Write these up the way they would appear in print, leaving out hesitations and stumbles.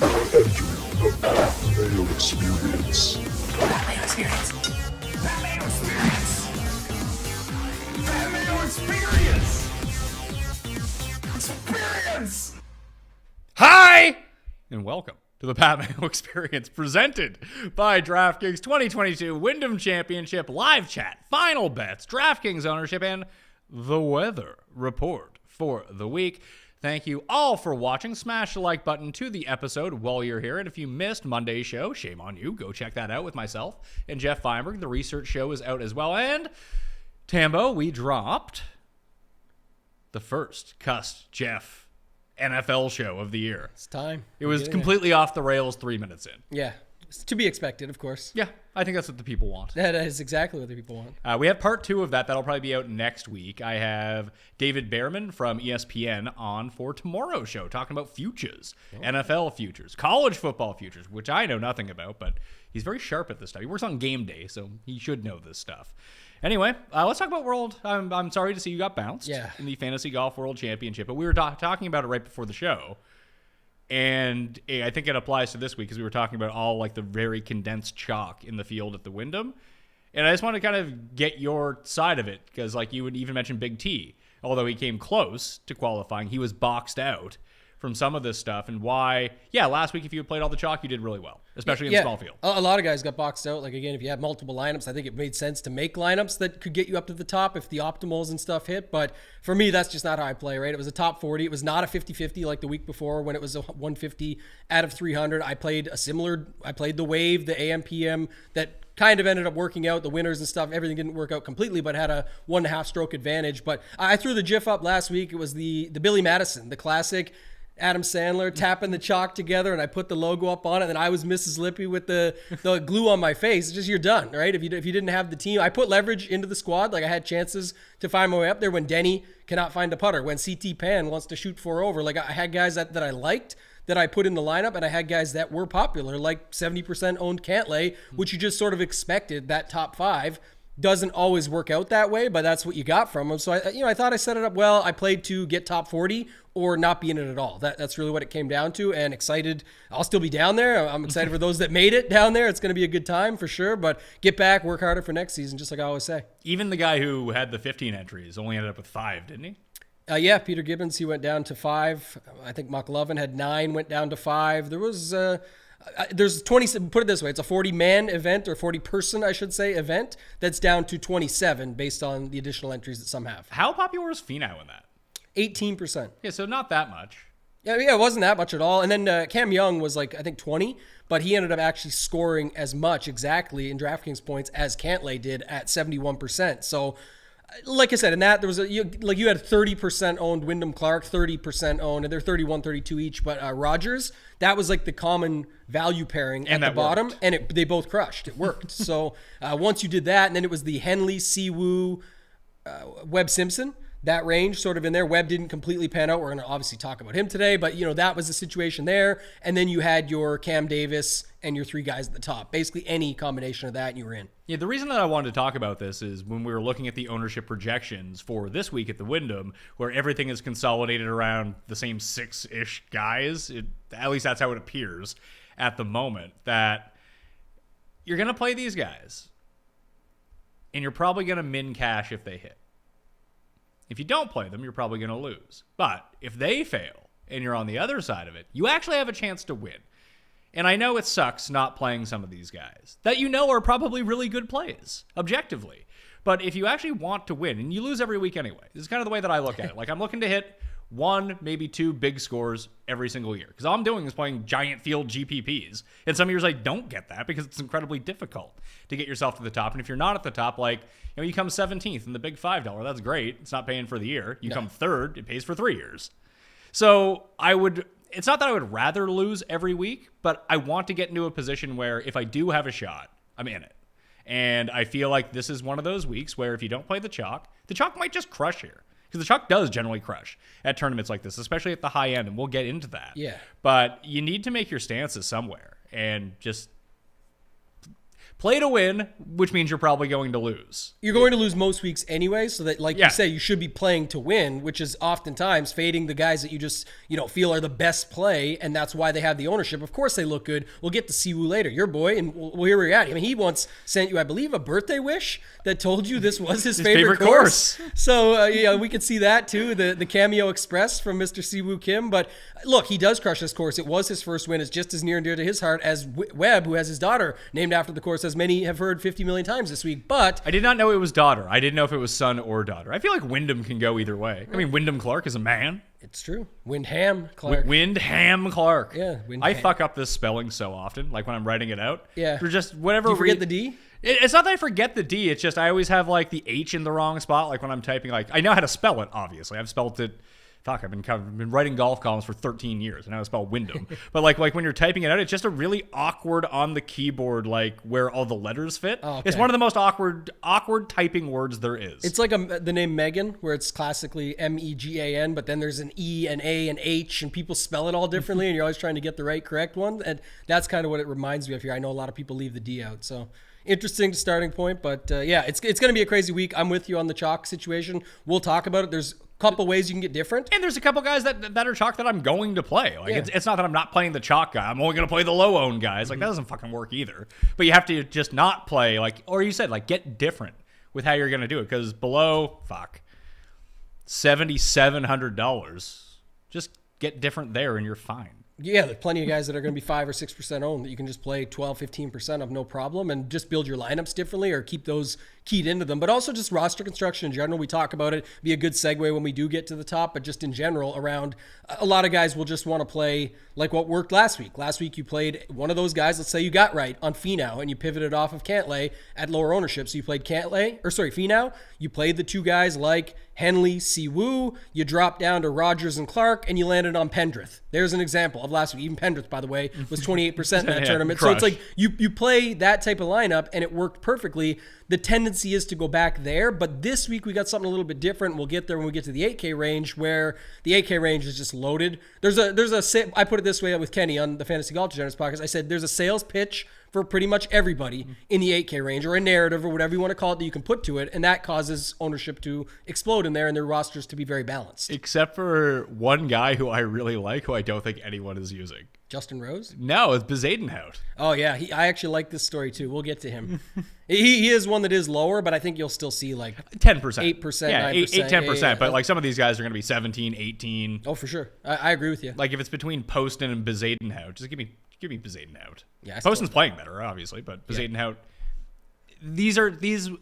The Mayo Experience. Mayo Experience. Mayo Experience. Mayo Experience. Experience. Hi, and welcome to the Mayo Experience, presented by DraftKings 2022 Wyndham Championship live chat, final bets, DraftKings ownership, and the weather report for the week. Thank you all for watching. Smash the like button to the episode while you're here. And if you missed Monday's show, shame on you. Go check that out with myself and Jeff Feinberg. The research show is out as well. And Tambo, we dropped the first Cussed Jeff NFL show of the year. It's time. It was completely off the rails 3 minutes in. Yeah. It's to be expected, of course. Yeah, I think that's what the people want. That is exactly what the people want. We have part 2 of that. That'll probably be out next week. I have David Behrman from ESPN on for tomorrow's show, talking about futures, NFL futures, college football futures, which I know nothing about, but he's very sharp at this stuff. He works on game day, so he should know this stuff. Anyway, let's talk about World. I'm sorry to see you got bounced in the Fantasy Golf World Championship, but we were talking about it right before the show. And I think it applies to this week because we were talking about all like the very condensed chalk in the field at the Wyndham. And I just want to kind of get your side of it because like you would even mention Big T. Although he came close to qualifying, he was boxed out from some of this stuff. And why, last week if you had played all the chalk, you did really well, especially in the small field. A lot of guys got boxed out. Like, again, if you have multiple lineups, I think it made sense to make lineups that could get you up to the top if the optimals and stuff hit. But for me, that's just not how I play, right? It was a top 40. It was not a 50-50 like the week before when it was a 150 out of 300. I played the wave, the AM, PM that kind of ended up working out, the winners and stuff. Everything didn't work out completely, but had a 1.5 stroke advantage. But I threw the GIF up last week. It was the Billy Madison, the classic Adam Sandler tapping the chalk together, and I put the logo up on it, and I was Mrs. Lippy with the glue on my face. It's just, you're done, right? If you didn't have the team, I put leverage into the squad. Like, I had chances to find my way up there when Denny cannot find a putter, when CT Pan wants to shoot 4 over. Like, I had guys that I liked that I put in the lineup, and I had guys that were popular, like 70% owned Cantlay, which you just sort of expected. That top 5 doesn't always work out that way, but that's what you got from him. So I thought I set it up well. I played to get top 40 or not be in it at all. That's really what it came down to, and excited. I'll still be down there. I'm excited for those that made it down there. It's going to be a good time for sure, but get back, work harder for next season, just like I always say. Even the guy who had the 15 entries only ended up with 5, didn't he? Peter Gibbons, he went down to 5. I think McLovin had 9, went down to 5. There was there's 20, put it this way, it's a 40-man event, or 40-person, I should say, event that's down to 27 based on the additional entries that some have. How popular is Finau in that? 18%. Yeah, so not that much. Yeah, it wasn't that much at all. And then Cam Young was like, I think 20, but he ended up actually scoring as much exactly in DraftKings points as Cantlay did at 71%. So, like I said, in that, there was you had 30% owned Wyndham Clark, 30% owned, and they're 31, 32 each. But Rogers, that was like the common value pairing at the bottom, worked. And they both crushed. It worked. So once you did that, and then it was the Henley, Siwoo, Webb Simpson, that range sort of in there. Webb didn't completely pan out. We're going to obviously talk about him today, but that was the situation there. And then you had your Cam Davis and your 3 guys at the top. Basically any combination of that, and you were in. Yeah, the reason that I wanted to talk about this is when we were looking at the ownership projections for this week at the Wyndham, where everything is consolidated around the same 6-ish guys. At least that's how it appears at the moment, that you're going to play these guys, and you're probably going to min cash if they hit. If you don't play them, you're probably going to lose. But if they fail and you're on the other side of it, you actually have a chance to win. And I know it sucks not playing some of these guys that are probably really good plays, objectively. But if you actually want to win, and you lose every week anyway, this is kind of the way that I look at it. Like, I'm looking to hit 1, maybe 2 big scores every single year. Because all I'm doing is playing giant field GPPs. And some years I don't get that because it's incredibly difficult to get yourself to the top. And if you're not at the top, like, you come 17th in the big $5, that's great. It's not paying for the year. You come 3rd, it pays for 3 years. So it's not that I would rather lose every week, but I want to get into a position where if I do have a shot, I'm in it. And I feel like this is one of those weeks where if you don't play the chalk might just crush here. Because the chalk does generally crush at tournaments like this, especially at the high end, and we'll get into that. Yeah. But you need to make your stances somewhere and just Play to win, which means you're probably going to lose. You're going to lose most weeks anyway, so that, like Yeah. you say, you should be playing to win, which is oftentimes fading the guys that you just, feel are the best play, and that's why they have the ownership. Of course they look good. We'll get to Siwoo later. Your boy, and we'll hear where you're at. I mean, he once sent you, I believe, a birthday wish that told you this was his favorite course. So, we could see that too, the Cameo Express from Mr. Siwoo Kim. But look, he does crush this course. It was his first win. It's just as near and dear to his heart as Webb, who has his daughter named after the course, as many have heard 50 million times this week. But I did not know it was daughter. I didn't know if it was son or daughter. I feel like Wyndham can go either way. I mean, Wyndham Clark is a man. it's true. Wyndham Clark. Wyndham Clark. Yeah, Wyndham. I fuck up this spelling so often, like when I'm writing it out. Yeah. For just whatever Do you forget the D? It's not that I forget the D. It's just I always have like the H in the wrong spot. Like when I'm typing, like I know how to spell it. Obviously, I've spelled it. Fuck, I've been writing golf columns for 13 years, and I know how to spell Wyndham. But like when you're typing it out, it's just a really awkward on the keyboard, like where all the letters fit. Oh, okay. It's one of the most awkward typing words there is. It's like the name Megan, where it's classically Megan, but then there's an E, an A, an H, and people spell it all differently, and you're always trying to get the right correct one. And that's kind of what it reminds me of here. I know a lot of people leave the D out, so interesting starting point. But yeah, it's going to be a crazy week. I'm with you on the chalk situation. We'll talk about it. There's couple ways you can get different, and there's a couple guys that are chalk that I'm going to play. Like it's not that I'm not playing the chalk guy. I'm only going to play the low own guys. Like that doesn't fucking work either. But you have to just not play like, or you said like get different with how you're going to do it, because below $7,700, just get different there and you're fine. Yeah, there's plenty of guys that are going to be 5 or 6% owned that you can just play 12, 15% of no problem, and just build your lineups differently or keep those keyed into them. But also just roster construction in general. We talk about it. Be a good segue when we do get to the top, but just in general around a lot of guys will just want to play like what worked last week. Last week you played one of those guys, let's say you got right on Finau and you pivoted off of Cantlay at lower ownership. So you played Finau. You played the two guys like Henley, Siwoo. You dropped down to Rogers and Clark, and you landed on Pendrith. There's an example of last week. Even Pendrith, by the way, was 28% in that tournament. Crush. So it's like you play that type of lineup, and it worked perfectly. The tendency is to go back there, but this week we got something a little bit different. We'll get there when we get to the 8K range, where the 8K range is just loaded. I put it this way with Kenny on the Fantasy Golf Degenerates podcast. I said there's a sales pitch for pretty much everybody in the 8K range, or a narrative, or whatever you want to call it, that you can put to it, and that causes ownership to explode in there and their rosters to be very balanced. Except for one guy who I really like, who I don't think anyone is using. Justin Rose? No, it's Bezadenhout. Oh, yeah. I actually like this story, too. We'll get to him. he is one that is lower, but I think you'll still see like 10%. 8%, yeah, 9%. 10%. Yeah. But like some of these guys are going to be 17, 18. Oh, for sure. I agree with you. Like if it's between Poston and Bezadenhout, just give me Bezadenhout. Yeah, Poston's playing better, obviously, but Bezadenhout. These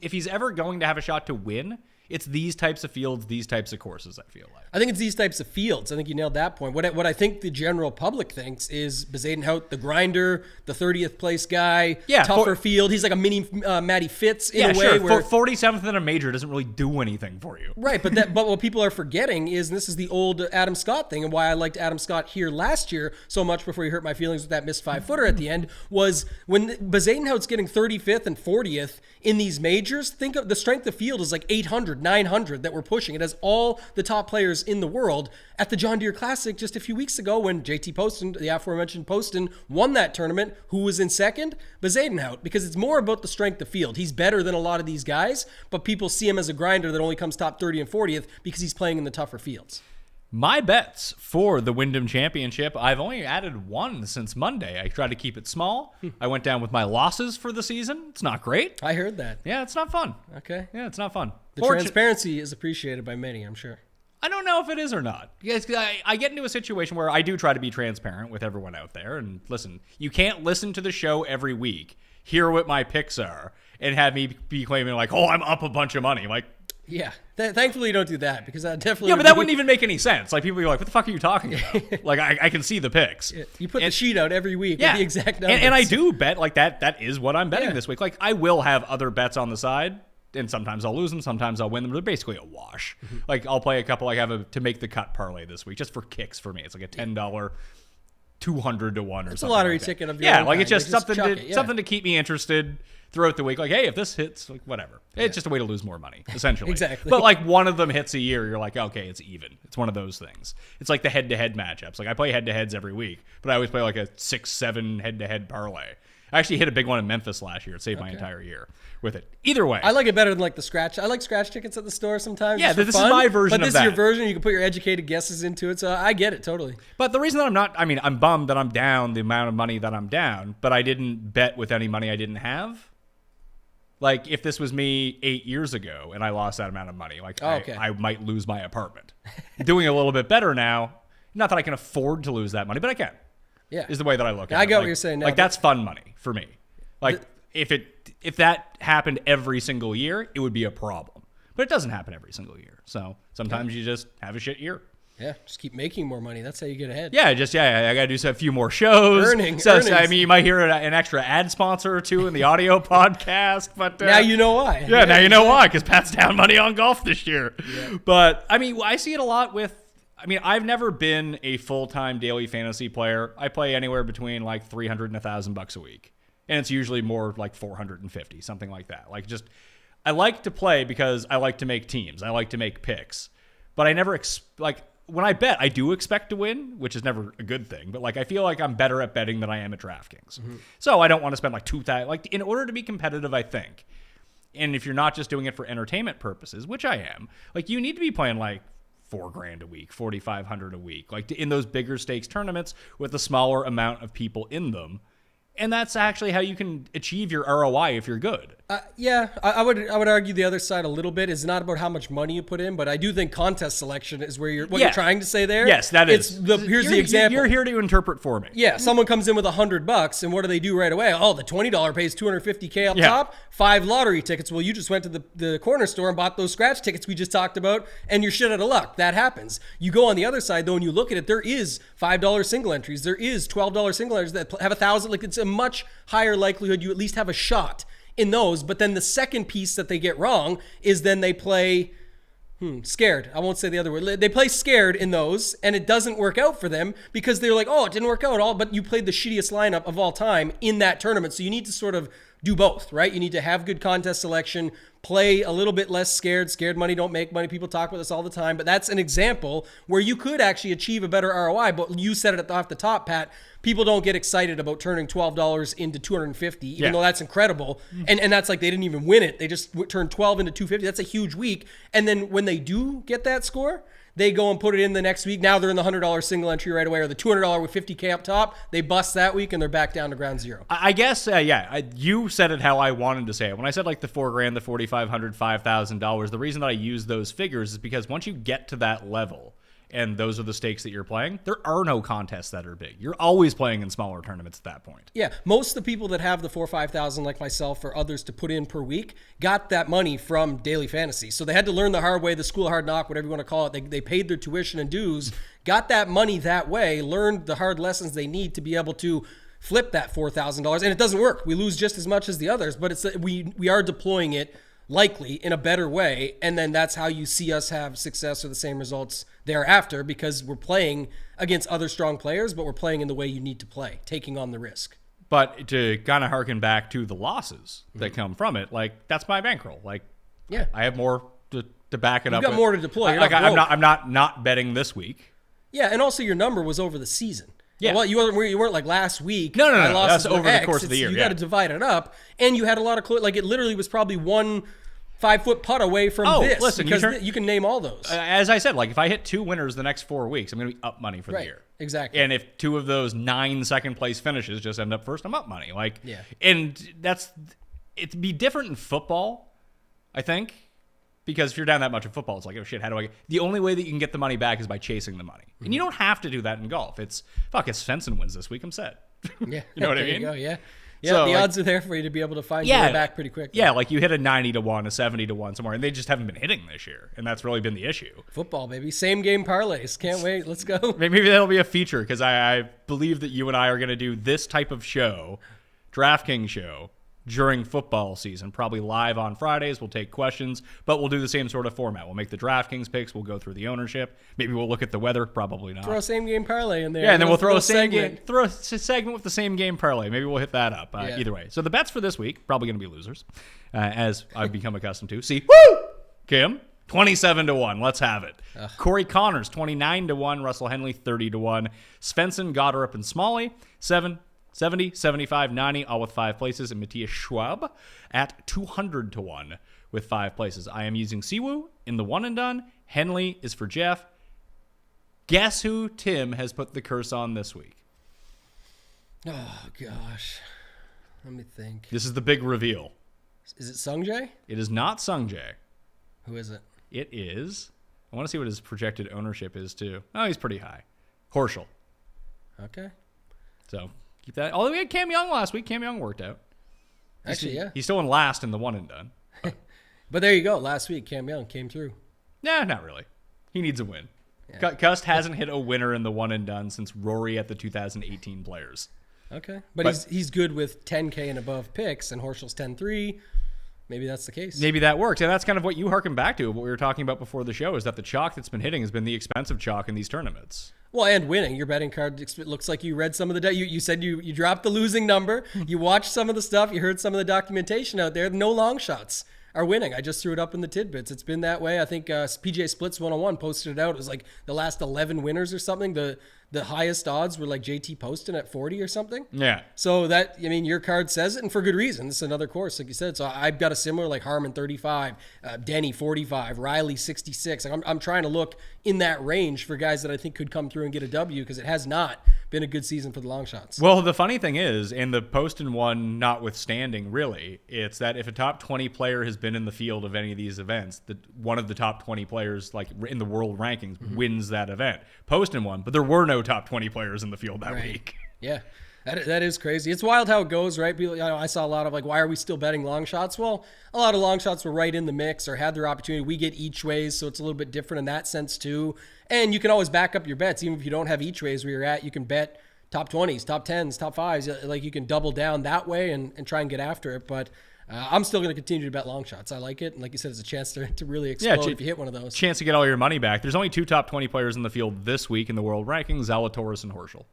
if he's ever going to have a shot to win, it's these types of fields, these types of courses, I feel like. I think it's these types of fields. I think you nailed that point. What I think the general public thinks is Bezadenhout, the grinder, the 30th place guy, tougher field. He's like a mini Matty Fitz in a way. Sure. Where 47th in a major doesn't really do anything for you. Right, but what people are forgetting is, and this is the old Adam Scott thing, and why I liked Adam Scott here last year so much before he hurt my feelings with that missed 5-footer at the end, was when Bezadenhout's getting 35th and 40th in these majors, think of the strength of field is like 800, 900 that we're pushing. It has all the top players in the world. At the John Deere Classic just a few weeks ago, when JT Poston, the aforementioned Poston, won that tournament, who was in second? Bezadenhout, because it's more about the strength of field. He's better than a lot of these guys, but people see him as a grinder that only comes top 30 and 40th because he's playing in the tougher fields. My bets for the Wyndham Championship, I've only added one since Monday. I tried to keep it small. I went down with my losses for the season. It's not great. I heard that. Yeah, it's not fun. Okay. Yeah, it's not fun. The transparency is appreciated by many, I'm sure. I don't know if it is or not. Because I get into a situation where I do try to be transparent with everyone out there. And listen, you can't listen to the show every week, hear what my picks are, and have me be claiming like, oh, I'm up a bunch of money. Like, yeah. Thankfully, you don't do that, because that definitely. Yeah, but that wouldn't even make any sense. Like, people are like, what the fuck are you talking about? Like, I can see the picks. You put the sheet out every week with the exact numbers. And I do bet like that. That is what I'm betting this week. Like, I will have other bets on the side, and sometimes I'll lose them, sometimes I'll win them. They're basically a wash. Like, I'll play a couple. Like, I have to make the cut parlay this week just for kicks for me. It's like a $10. 200 to 1 or it's something. A lottery like ticket of your your own like it's just like something to keep me interested throughout the week. Like, hey, if this hits, like whatever. It's just a way to lose more money, essentially. Exactly. But like one of them hits a year, you're like, okay, it's even. It's one of those things. It's like the head-to-head matchups. Like I play head-to-heads every week, but I always play like a 6-7 head-to-head parlay. I actually hit a big one in Memphis last year. It saved my entire year with it. Either way. I like it better than like the scratch. I like scratch tickets at the store sometimes. Yeah, just for this fun, is my version but of this is your that. version. You can put your educated guesses into it. So I get it totally. But the reason that I'm bummed that I'm down the amount of money that I'm down, but I didn't bet with any money I didn't have. Like, if this was me 8 years ago and I lost that amount of money, like, I might lose my apartment. Doing a little bit better now. Not that I can afford to lose that money, but I can. Yeah. Is the way that I look at it. I get like, what you're saying now. Like, that's fun money for me. Like, if that happened every single year, it would be a problem. But it doesn't happen every single year. So sometimes you just have a shit year. Yeah, just keep making more money. That's how you get ahead. Yeah, I got to do a few more shows. Earnings. I mean, you might hear an extra ad sponsor or two in the audio podcast. But now you know why. Yeah, now you know why, because Pat's down money on golf this year. Yeah. But, I mean, I see it a lot with... I mean, I've never been a full-time daily fantasy player. I play anywhere between like $300 and $1,000 a week. And it's usually more like 450, something like that. Like, just... I like to play because I like to make teams. I like to make picks. But I never... when I bet, I do expect to win, which is never a good thing. But like, I feel like I'm better at betting than I am at DraftKings. Mm-hmm. So I don't want to spend like $2,000. Like, in order to be competitive, I think, and if you're not just doing it for entertainment purposes, which I am, like, you need to be playing like $4,000 a week, $4,500 a week, like in those bigger stakes tournaments with a smaller amount of people in them. And that's actually how you can achieve your ROI if you're good. I would argue the other side a little bit is not about how much money you put in, but I do think contest selection is where you're trying to say there. Yes, that is. Here's the example. You're here to interpret for me. Yeah, someone comes in with $100, and what do right away? Oh, the $20 pays $250K up top. 5 lottery tickets. Well, you just went to the corner store and bought those scratch tickets we just talked about, and you're shit out of luck. That happens. You go on the other side though, and you look at it. There is $5 single entries. There is $12 single entries that have 1,000. Like, it's a much higher likelihood you at least have a shot in those. But then the second piece that they get wrong is then they play scared. I won't say the other word. They play scared in those, and it doesn't work out for them because they're like, oh, it didn't work out at all, but you played the shittiest lineup of all time in that tournament. So you need to sort of do both, right? You need to have good contest selection, play a little bit less scared. Scared money don't make money. People talk about this all the time, but that's an example where you could actually achieve a better ROI. But you said it off the top, Pat. People don't get excited about turning $12 into $250, even though that's incredible. And that's like they didn't even win it. They just turned 12 into $250. That's a huge week. And then when they do get that score, they go and put it in the next week. Now they're in the $100 single entry right away, or the $200 with $50K up top. They bust that week and they're back down to ground zero. I guess, you said it how I wanted to say it. When I said like the $4,000, the $4,500, $5,000, the reason that I use those figures is because once you get to that level, and those are the stakes that you're playing, there are no contests that are big. You're always playing in smaller tournaments at that point. Yeah, most of the people that have the 4,000 or 5,000 like myself or others to put in per week got that money from daily fantasy. So they had to learn the hard way, the school of hard knock, whatever you want to call it. They paid their tuition and dues, got that money that way, learned the hard lessons they need to be able to flip that $4,000. And it doesn't work. We lose just as much as the others, but it's we are deploying it likely in a better way, and then that's how you see us have success or the same results thereafter, because we're playing against other strong players, but we're playing in the way you need to play, taking on the risk. But to kind of harken back to the losses that come from it, like, that's my bankroll. Like, yeah, I have more to back it up. You've got more to deploy. I'm not betting this week. Yeah, and also your number was over the season. Yeah. Well, you weren't like last week. No. That's over the course of the year. You got to divide it up, and you had a lot of like it literally was probably 1 5-foot putt away from this. Listen, because you can name all those. As I said, like if I hit 2 winners the next 4 weeks, I'm going to be up money for the year. Exactly. And if 2 of those 9 second place finishes just end up first, I'm up money. Like, yeah. And it'd be different in football, I think. Because if you're down that much in football, it's like, oh shit, how do I get... The only way that you can get the money back is by chasing the money. Mm-hmm. And you don't have to do that in golf. If Svensson wins this week, I'm set. Yeah. You know what I mean? There you go, yeah. Yeah, so, the odds are there for you to be able to find your way back pretty quick. Yeah, like you hit a 90-1, a 70-1 somewhere, and they just haven't been hitting this year. And that's really been the issue. Football, baby. Same game parlays. Can't wait. Let's go. Maybe that'll be a feature, because I believe that you and I are going to do this type of show, DraftKings show, during football season, probably live on Fridays. We'll take questions, but we'll do the same sort of format. We'll make the DraftKings picks. We'll go through the ownership. Maybe we'll look at the weather. Probably not. Throw a same game parlay in there. Yeah, and then we'll throw a segment with the same game parlay. Maybe we'll hit that up. Either way. So the bets for this week, probably going to be losers, as I've become accustomed to. See, woo! Kim, 27-1. Let's have it. Corey Connors, 29-1. Russell Henley, 30-1. Svensson, Goddard, and Smalley, 7, 70, 75, 90, all with 5 places, and Matthias Schwab at 200 to 1 with 5 places. I am using Siwoo in the one and done. Henley is for Jeff. Guess who Tim has put the curse on this week? Oh, gosh. Let me think. This is the big reveal. Is it Sungjae? It is not Sungjae. Who is it? It is. I want to see what his projected ownership is, too. Oh, he's pretty high. Horschel. Okay. So keep that. Although we had Cam Young last week. Cam Young worked out. Actually, yeah. He's still in last in the one and done. But there you go. Last week, Cam Young came through. Nah, not really. He needs a win. Yeah. Cust hasn't hit a winner in the one and done since Rory at the 2018 Players. Okay. But he's good with 10K and above picks, and Horschel's 10-3. Maybe that's the case. Maybe that works. And that's kind of what you harken back to, what we were talking about before the show, is that the chalk that's been hitting has been the expensive chalk in these tournaments. Well, and winning. Your betting card, it looks like you read some of the... You said you dropped the losing number. You watched some of the stuff. You heard some of the documentation out there. No long shots are winning. I just threw it up in the tidbits. It's been that way. I think PGA Splits 101 posted it out. It was like the last 11 winners or something. The highest odds were like JT Poston at 40 or something. Yeah. So that, I mean, your card says it, and for good reason. It's another course, like you said. So I've got a similar, like Harman 35, Denny 45, Riley 66. Like I'm trying to look in that range for guys that I think could come through and get a W, because it has not been a good season for the long shots. Well, the funny thing is, and the Poston one notwithstanding, really, it's that if a top 20 player has been in the field of any of these events, that one of the top 20 players, like in the world rankings, wins that event. Poston won, but there were no top 20 players in the field that week. Yeah. That is crazy. It's wild how it goes, right? People, I saw a lot of like, why are we still betting long shots? Well, a lot of long shots were right in the mix or had their opportunity. We get each ways, so it's a little bit different in that sense too. And you can always back up your bets. Even if you don't have each ways where you're at, you can bet top 20s, top 10s, top 5s. Like you can double down that way and try and get after it. But I'm still going to continue to bet long shots. I like it. And like you said, it's a chance to really explode if you hit one of those. Chance to get all your money back. There's only 2 top 20 players in the field this week in the world rankings, Zalatoris and Horschel.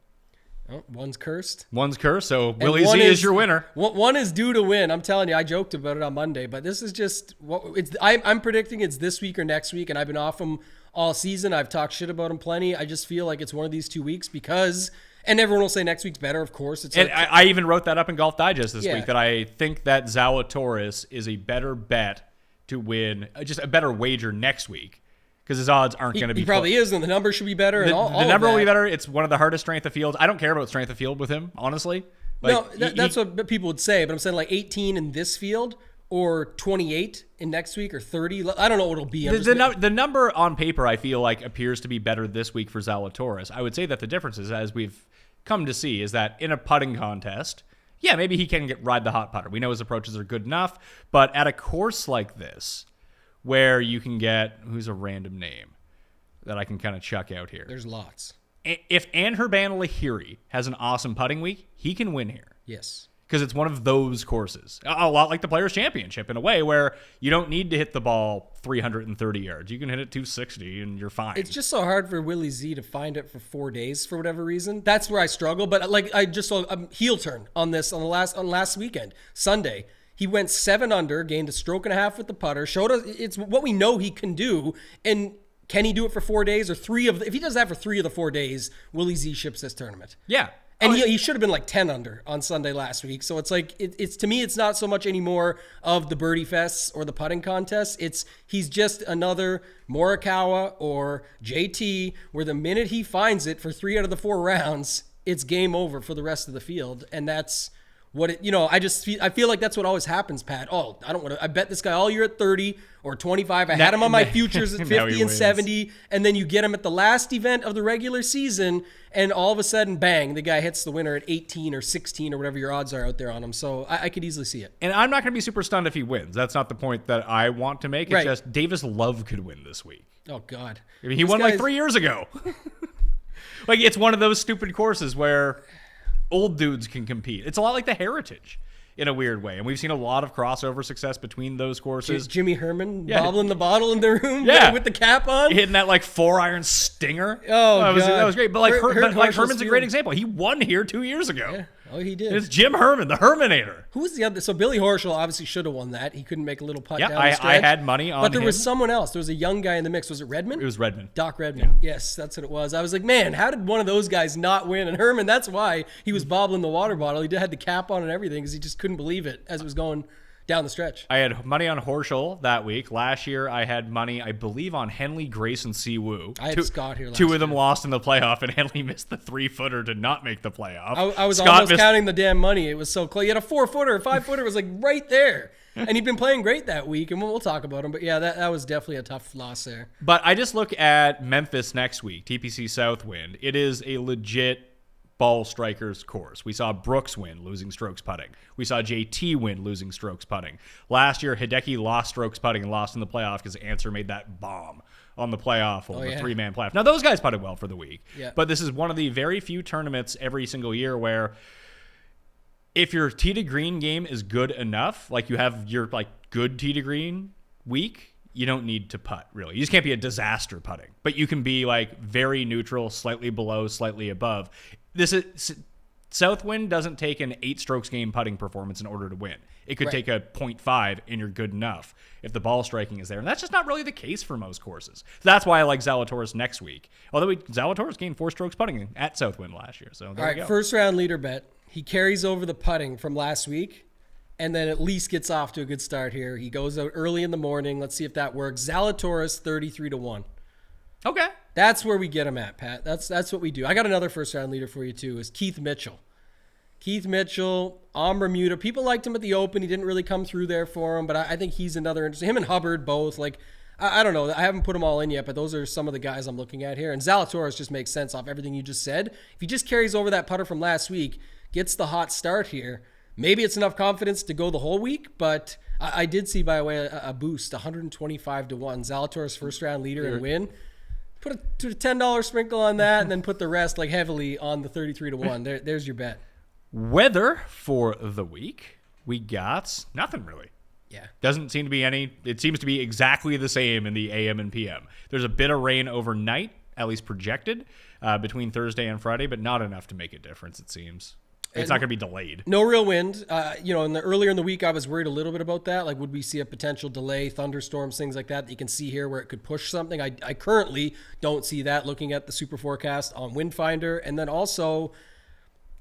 Oh, one's cursed. One's cursed, so Willie Z is your winner. One is due to win. I'm telling you, I joked about it on Monday, but this is just what it's. I'm predicting it's this week or next week, and I've been off him all season. I've talked shit about him plenty. I just feel like it's one of these 2 weeks because, and everyone will say next week's better, of course. And I even wrote that up in Golf Digest this week, that I think that Zalatoris is a better bet to win, just a better wager next week. Because his odds aren't going to be. He probably is, and the number should be better. The number will be better. It's one of the hardest strength of fields. I don't care about strength of field with him, honestly. Like, no, that's what people would say. But I'm saying like 18 in this field, or 28 in next week, or 30. I don't know what it'll be. The number on paper, I feel like, appears to be better this week for Zalatoris. I would say that the difference is, as we've come to see, is that in a putting contest, yeah, maybe he can ride the hot putter. We know his approaches are good enough. But at a course like this, where you can get, who's a random name that I can kind of chuck out here? There's lots. If Anherban Lahiri has an awesome putting week, he can win here. Yes. Because it's one of those courses. A lot like the Players' Championship in a way, where you don't need to hit the ball 330 yards. You can hit it 260 and you're fine. It's just so hard for Willie Z to find it for 4 days for whatever reason. That's where I struggle. But like I just saw a heel turn on this on last weekend, Sunday. He went 7 under, gained a stroke and a half with the putter, showed us it's what we know he can do. And can he do it for 4 days or 3 of if he does that for 3 of the 4 days, Willie Z ships this tournament. Yeah. And he should have been like 10 under on Sunday last week. So it's like, it's to me, it's not so much anymore of the birdie fests or the putting contests. He's just another Morikawa or JT, where the minute he finds it for 3 out of the 4 rounds, it's game over for the rest of the field. And that's what I feel like that's what always happens, Pat. Oh, I bet this guy all year at 30 or 25. I had him on my futures at 50 and 70. And then you get him at the last event of the regular season, and all of a sudden, bang, the guy hits the winner at 18 or 16 or whatever your odds are out there on him. So I could easily see it. And I'm not going to be super stunned if he wins. That's not the point that I want to make. It's just Davis Love could win this week. Oh, God. I mean, he won like 3 years ago. Like, it's one of those stupid courses where old dudes can compete. It's a lot like the Heritage in a weird way. And we've seen a lot of crossover success between those courses. Jimmy Herman bobbling the bottle in the room with the cap on. Hitting that like 4-iron stinger. Oh, that was great. But like, Hurt Herman's a great example. He won here 2 years ago. Yeah. Oh, he did. It's Jim Herman, the Herminator. Who was the other? So Billy Horschel obviously should have won that. He couldn't make a little putt Yeah, down the stretch. I had money on him. But there was someone else. There was a young guy in the mix. Was it Redmond? It was Redmond. Doc Redmond. Yeah. Yes, that's what it was. I was like, man, how did one of those guys not win? And Herman, that's why he was bobbling the water bottle. He had the cap on and everything because he just couldn't believe it as it was going down the stretch. I had money on Horschel that week. Last year, I had money, I believe, on Henley, Grace, and Siwoo. I had Scott here last Two of them year. Lost in the playoff, and Henley missed the 3-footer to not make the playoff. I was Scott almost missed- counting the damn money. It was so close. He had a 4-footer, a 5-footer. It was like right there. And he'd been playing great that week, and we'll talk about him. But yeah, that was definitely a tough loss there. But I just look at Memphis next week, TPC Southwind. It is a legit ball strikers course. We saw Brooks win, losing strokes putting. We saw JT win, losing strokes putting. Last year, Hideki lost strokes putting and lost in the playoff because Answer made that bomb on the playoff hole, the three-man playoff. Now, those guys putted well for the week. Yeah. But this is one of the very few tournaments every single year where if your tee to green game is good enough, like you have your like good tee to green week, you don't need to putt, really. You just can't be a disaster putting. But you can be like very neutral, slightly below, slightly above. This is Southwind doesn't take an 8 strokes game putting performance in order to win. It could take a 0.5 and you're good enough if the ball striking is there. And that's just not really the case for most courses. So that's why I like Zalatoris next week. Although Zalatoris gained 4 strokes putting at Southwind last year. So there we go. First round leader bet. He carries over the putting from last week and then at least gets off to a good start here. He goes out early in the morning. Let's see if that works. Zalatoris 33-1. Okay. That's where we get him at, Pat. That's what we do. I got another first round leader for you too. Is Keith Mitchell. Keith Mitchell on Bermuda. People liked him at the Open. He didn't really come through there for him, but I think he's another interesting. Him and Hubbard both. Like I don't know. I haven't put them all in yet, but those are some of the guys I'm looking at here. And Zalatoris just makes sense off everything you just said. If he just carries over that putter from last week, gets the hot start here, maybe it's enough confidence to go the whole week, but I did see, by the way, a boost, 125-1. Zalatoris first round leader and win. Put a $10 sprinkle on that and then put the rest like heavily on the 33-1. There's your bet. Weather for the week, we got nothing really. Yeah. Doesn't seem to be any. It seems to be exactly the same in the AM and PM. There's a bit of rain overnight, at least projected, between Thursday and Friday, but not enough to make a difference, it seems. It's not going to be delayed. No real wind. Earlier in the week, I was worried a little bit about that. Like, would we see a potential delay, thunderstorms, things like that you can see here where it could push something? I currently don't see that looking at the super forecast on Windfinder. And then also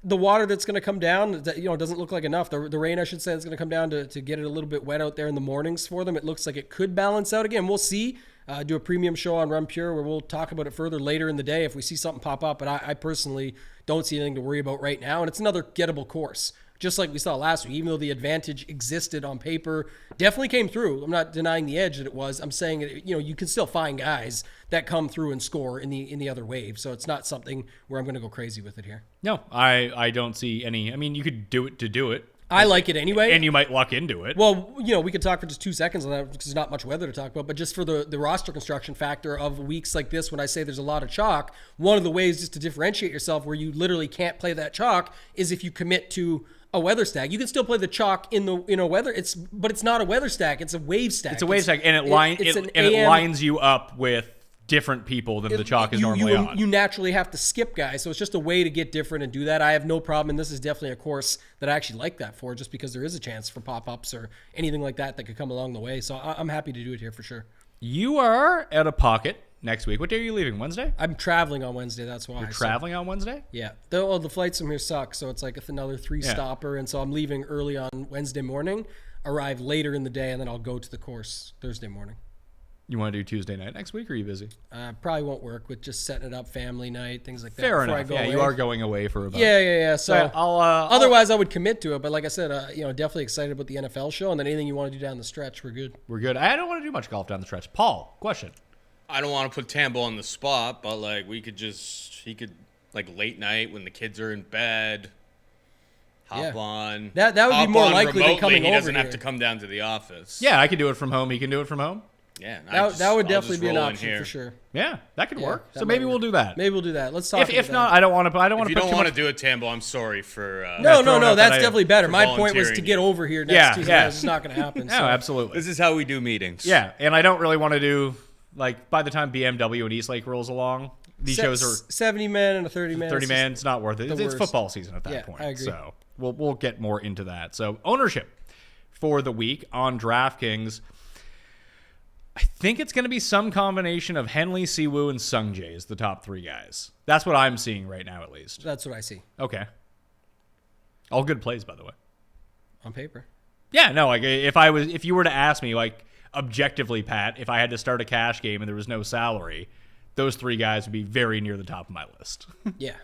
the water that's going to come down, that doesn't look like enough. The rain, I should say, that's going to come down to get it a little bit wet out there in the mornings for them. It looks like it could balance out. Again, we'll see. Do a premium show on Run Pure where we'll talk about it further later in the day if we see something pop up. But I personally don't see anything to worry about right now. And it's another gettable course, just like we saw last week. Even though the advantage existed on paper, definitely came through. I'm not denying the edge that it was. I'm saying, you can still find guys that come through and score in the other wave. So it's not something where I'm going to go crazy with it here. No, I don't see any. I mean, you could do it to do it. I like it anyway. And you might luck into it. Well, we could talk for just 2 seconds on that because there's not much weather to talk about. But just for the roster construction factor of weeks like this, when I say there's a lot of chalk, one of the ways just to differentiate yourself where you literally can't play that chalk is if you commit to a weather stack. You can still play the chalk in a weather. But it's not a weather stack. It's a wave stack. It's a wave stack, and it lines you up with different people than the chalk is normally on. You naturally have to skip guys, so it's just a way to get different and do that. I have no problem, and this is definitely a course that I actually like that for, just because there is a chance for pop-ups or anything like that could come along the way. So I'm happy to do it here for sure. You are out of pocket next week. What day are you leaving? Wednesday? I'm traveling on Wednesday. That's why. You're traveling on Wednesday? Yeah. The flights from here suck, so it's like another 3-stopper, and so I'm leaving early on Wednesday morning, arrive later in the day, and then I'll go to the course Thursday morning. You want to do Tuesday night next week, or are you busy? Probably won't work with just setting it up, family night, things like that. Fair enough. Yeah, you are going away for about. Yeah. So I'll I would commit to it, but like I said, definitely excited about the NFL show, and then anything you want to do down the stretch, we're good. We're good. I don't want to do much golf down the stretch. Paul, question. I don't want to put Tambo on the spot, but like he could like late night when the kids are in bed. Hop on. That would be more likely than coming over. He doesn't have here. to come down to the office. Yeah, I can do it from home. He can do it from home. Yeah, that would definitely be an option for sure. Yeah, that could work. So maybe we'll do that. Maybe we'll do that. Let's talk. If not, I don't want to. If you don't want to do it, Tambo, I'm sorry for. No. That's definitely better. My point was to get over here next Tuesday. Yeah. It's not going to happen. No, absolutely. This is how we do meetings. Yeah, and I don't really want to do by the time BMW and Eastlake rolls along, these shows are 70 men and a 30 man. 30 man. It's not worth it. It's worst. football season at that point. I agree. So we'll get more into that. So ownership for the week on DraftKings, I think it's going to be some combination of Henley, Siwoo, and Sungjae as the top 3 guys. That's what I'm seeing right now, at least. That's what I see. Okay. All good plays, by the way. On paper. Yeah, no, like if you were to ask me, like, objectively, Pat, if I had to start a cash game and there was no salary, those 3 guys would be very near the top of my list. Yeah.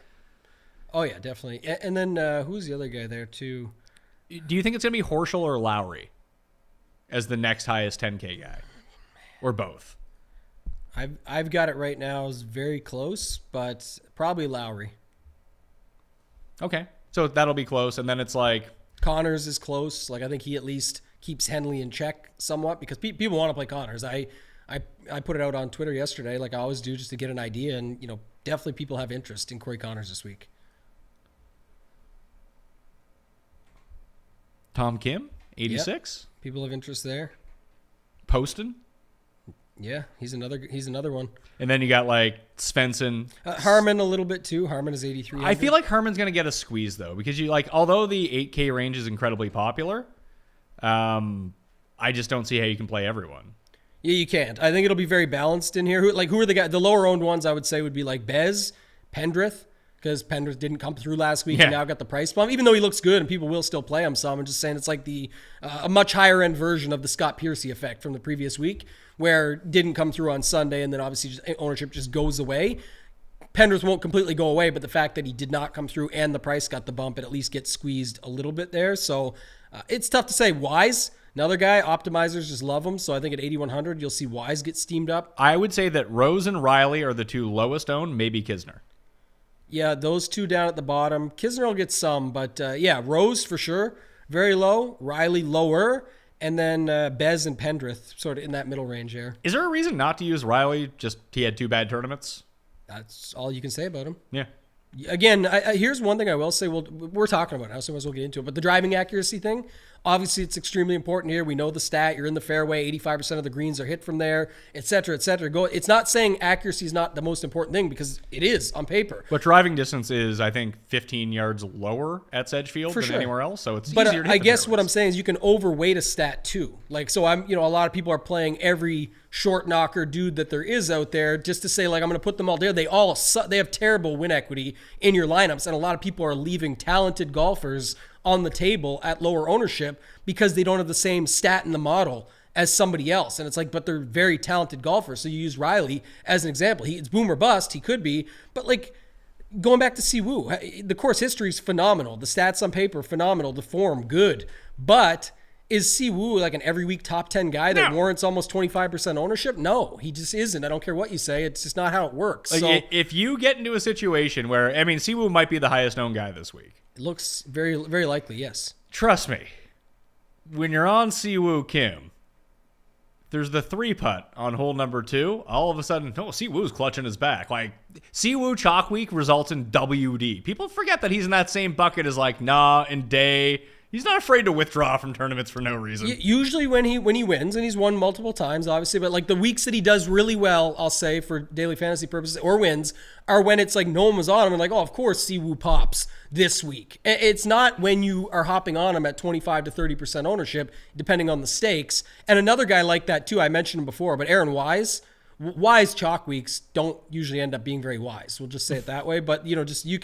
Oh, yeah, definitely. And then who's the other guy there, too? Do you think it's going to be Horschel or Lowry as the next highest 10K guy? Or both? I've got it right now as very close, but probably Lowry. Okay. So that'll be close. And then it's like... Connors is close. Like, I think he at least keeps Henley in check somewhat because people want to play Connors. I put it out on Twitter yesterday, like I always do, just to get an idea. And, definitely people have interest in Corey Connors this week. Tom Kim, 86. Yep. People have interest there. Poston. Yeah, he's another one. And then you got like Svensson. Harmon a little bit too. Harmon is 83. I feel like Harmon's going to get a squeeze though, because although the 8K range is incredibly popular, I just don't see how you can play everyone. Yeah, you can't. I think it'll be very balanced in here. Who are the guys? The lower owned ones I would say would be like Bez, Pendrith, because Pendrith didn't come through last week and now got the price bump. Even though he looks good and people will still play him some, I'm just saying it's like a much higher end version of the Scott Piercy effect from the previous week, where didn't come through on Sunday and then obviously ownership just goes away. Pendrith won't completely go away, but the fact that he did not come through and the price got the bump, it at least gets squeezed a little bit there. So it's tough to say. Wise, another guy, optimizers just love him. So I think at 8,100, you'll see Wise get steamed up. I would say that Rose and Riley are the 2 lowest owned, maybe Kisner. Yeah, those 2 down at the bottom. Kisner will get some, but Rose for sure, very low. Riley lower, and then Bez and Pendrith sort of in that middle range there. Is there a reason not to use Riley? Just he had 2 bad tournaments? That's all you can say about him. Yeah. Again, here's one thing I will say. We're talking about it now, so we'll get into it. But the driving accuracy thing, obviously, it's extremely important here. We know the stat. You're in the fairway. 85% of the greens are hit from there, et cetera, et cetera. It's not saying accuracy is not the most important thing, because it is on paper. But driving distance is, I think, 15 yards lower at Sedgefield than anywhere else. So it's easier to hit I guess fairways. what I'm saying is you can overweight a stat too. Like, so a lot of people are playing every short knocker dude that there is out there just to say, like, I'm going to put them all there. They all they have terrible win equity in your lineups, and a lot of people are leaving talented golfers on the table at lower ownership because they don't have the same stat in the model as somebody else. And it's like, but they're very talented golfers. So you use Riley as an example. It's boom or bust. He could be, but like going back to Siwoo, the course history is phenomenal. The stats on paper, phenomenal. The form, good. But is Siwoo like an every week top 10 guy that warrants almost 25% ownership? No, he just isn't. I don't care what you say. It's just not how it works. Like, so if you get into a situation where, Siwoo might be the highest owned guy this week. It looks very, very likely, yes. Trust me, when you're on Siwoo Kim, there's the 3-putt on hole number 2. All of a sudden, Siwoo's clutching his back. Like, Siwoo Chalk Week results in WD. People forget that he's in that same bucket as like Nah and Day. He's not afraid to withdraw from tournaments for no reason. Usually when he wins, and he's won multiple times, obviously, but like the weeks that he does really well, I'll say for daily fantasy purposes, or wins, are when it's like no one was on him and like, oh, of course Siwoo pops this week. It's not when you are hopping on him at 25 to 30% ownership, depending on the stakes. And another guy like that too, I mentioned him before, but Aaron Wise chalk weeks don't usually end up being very wise. We'll just say it that way. But you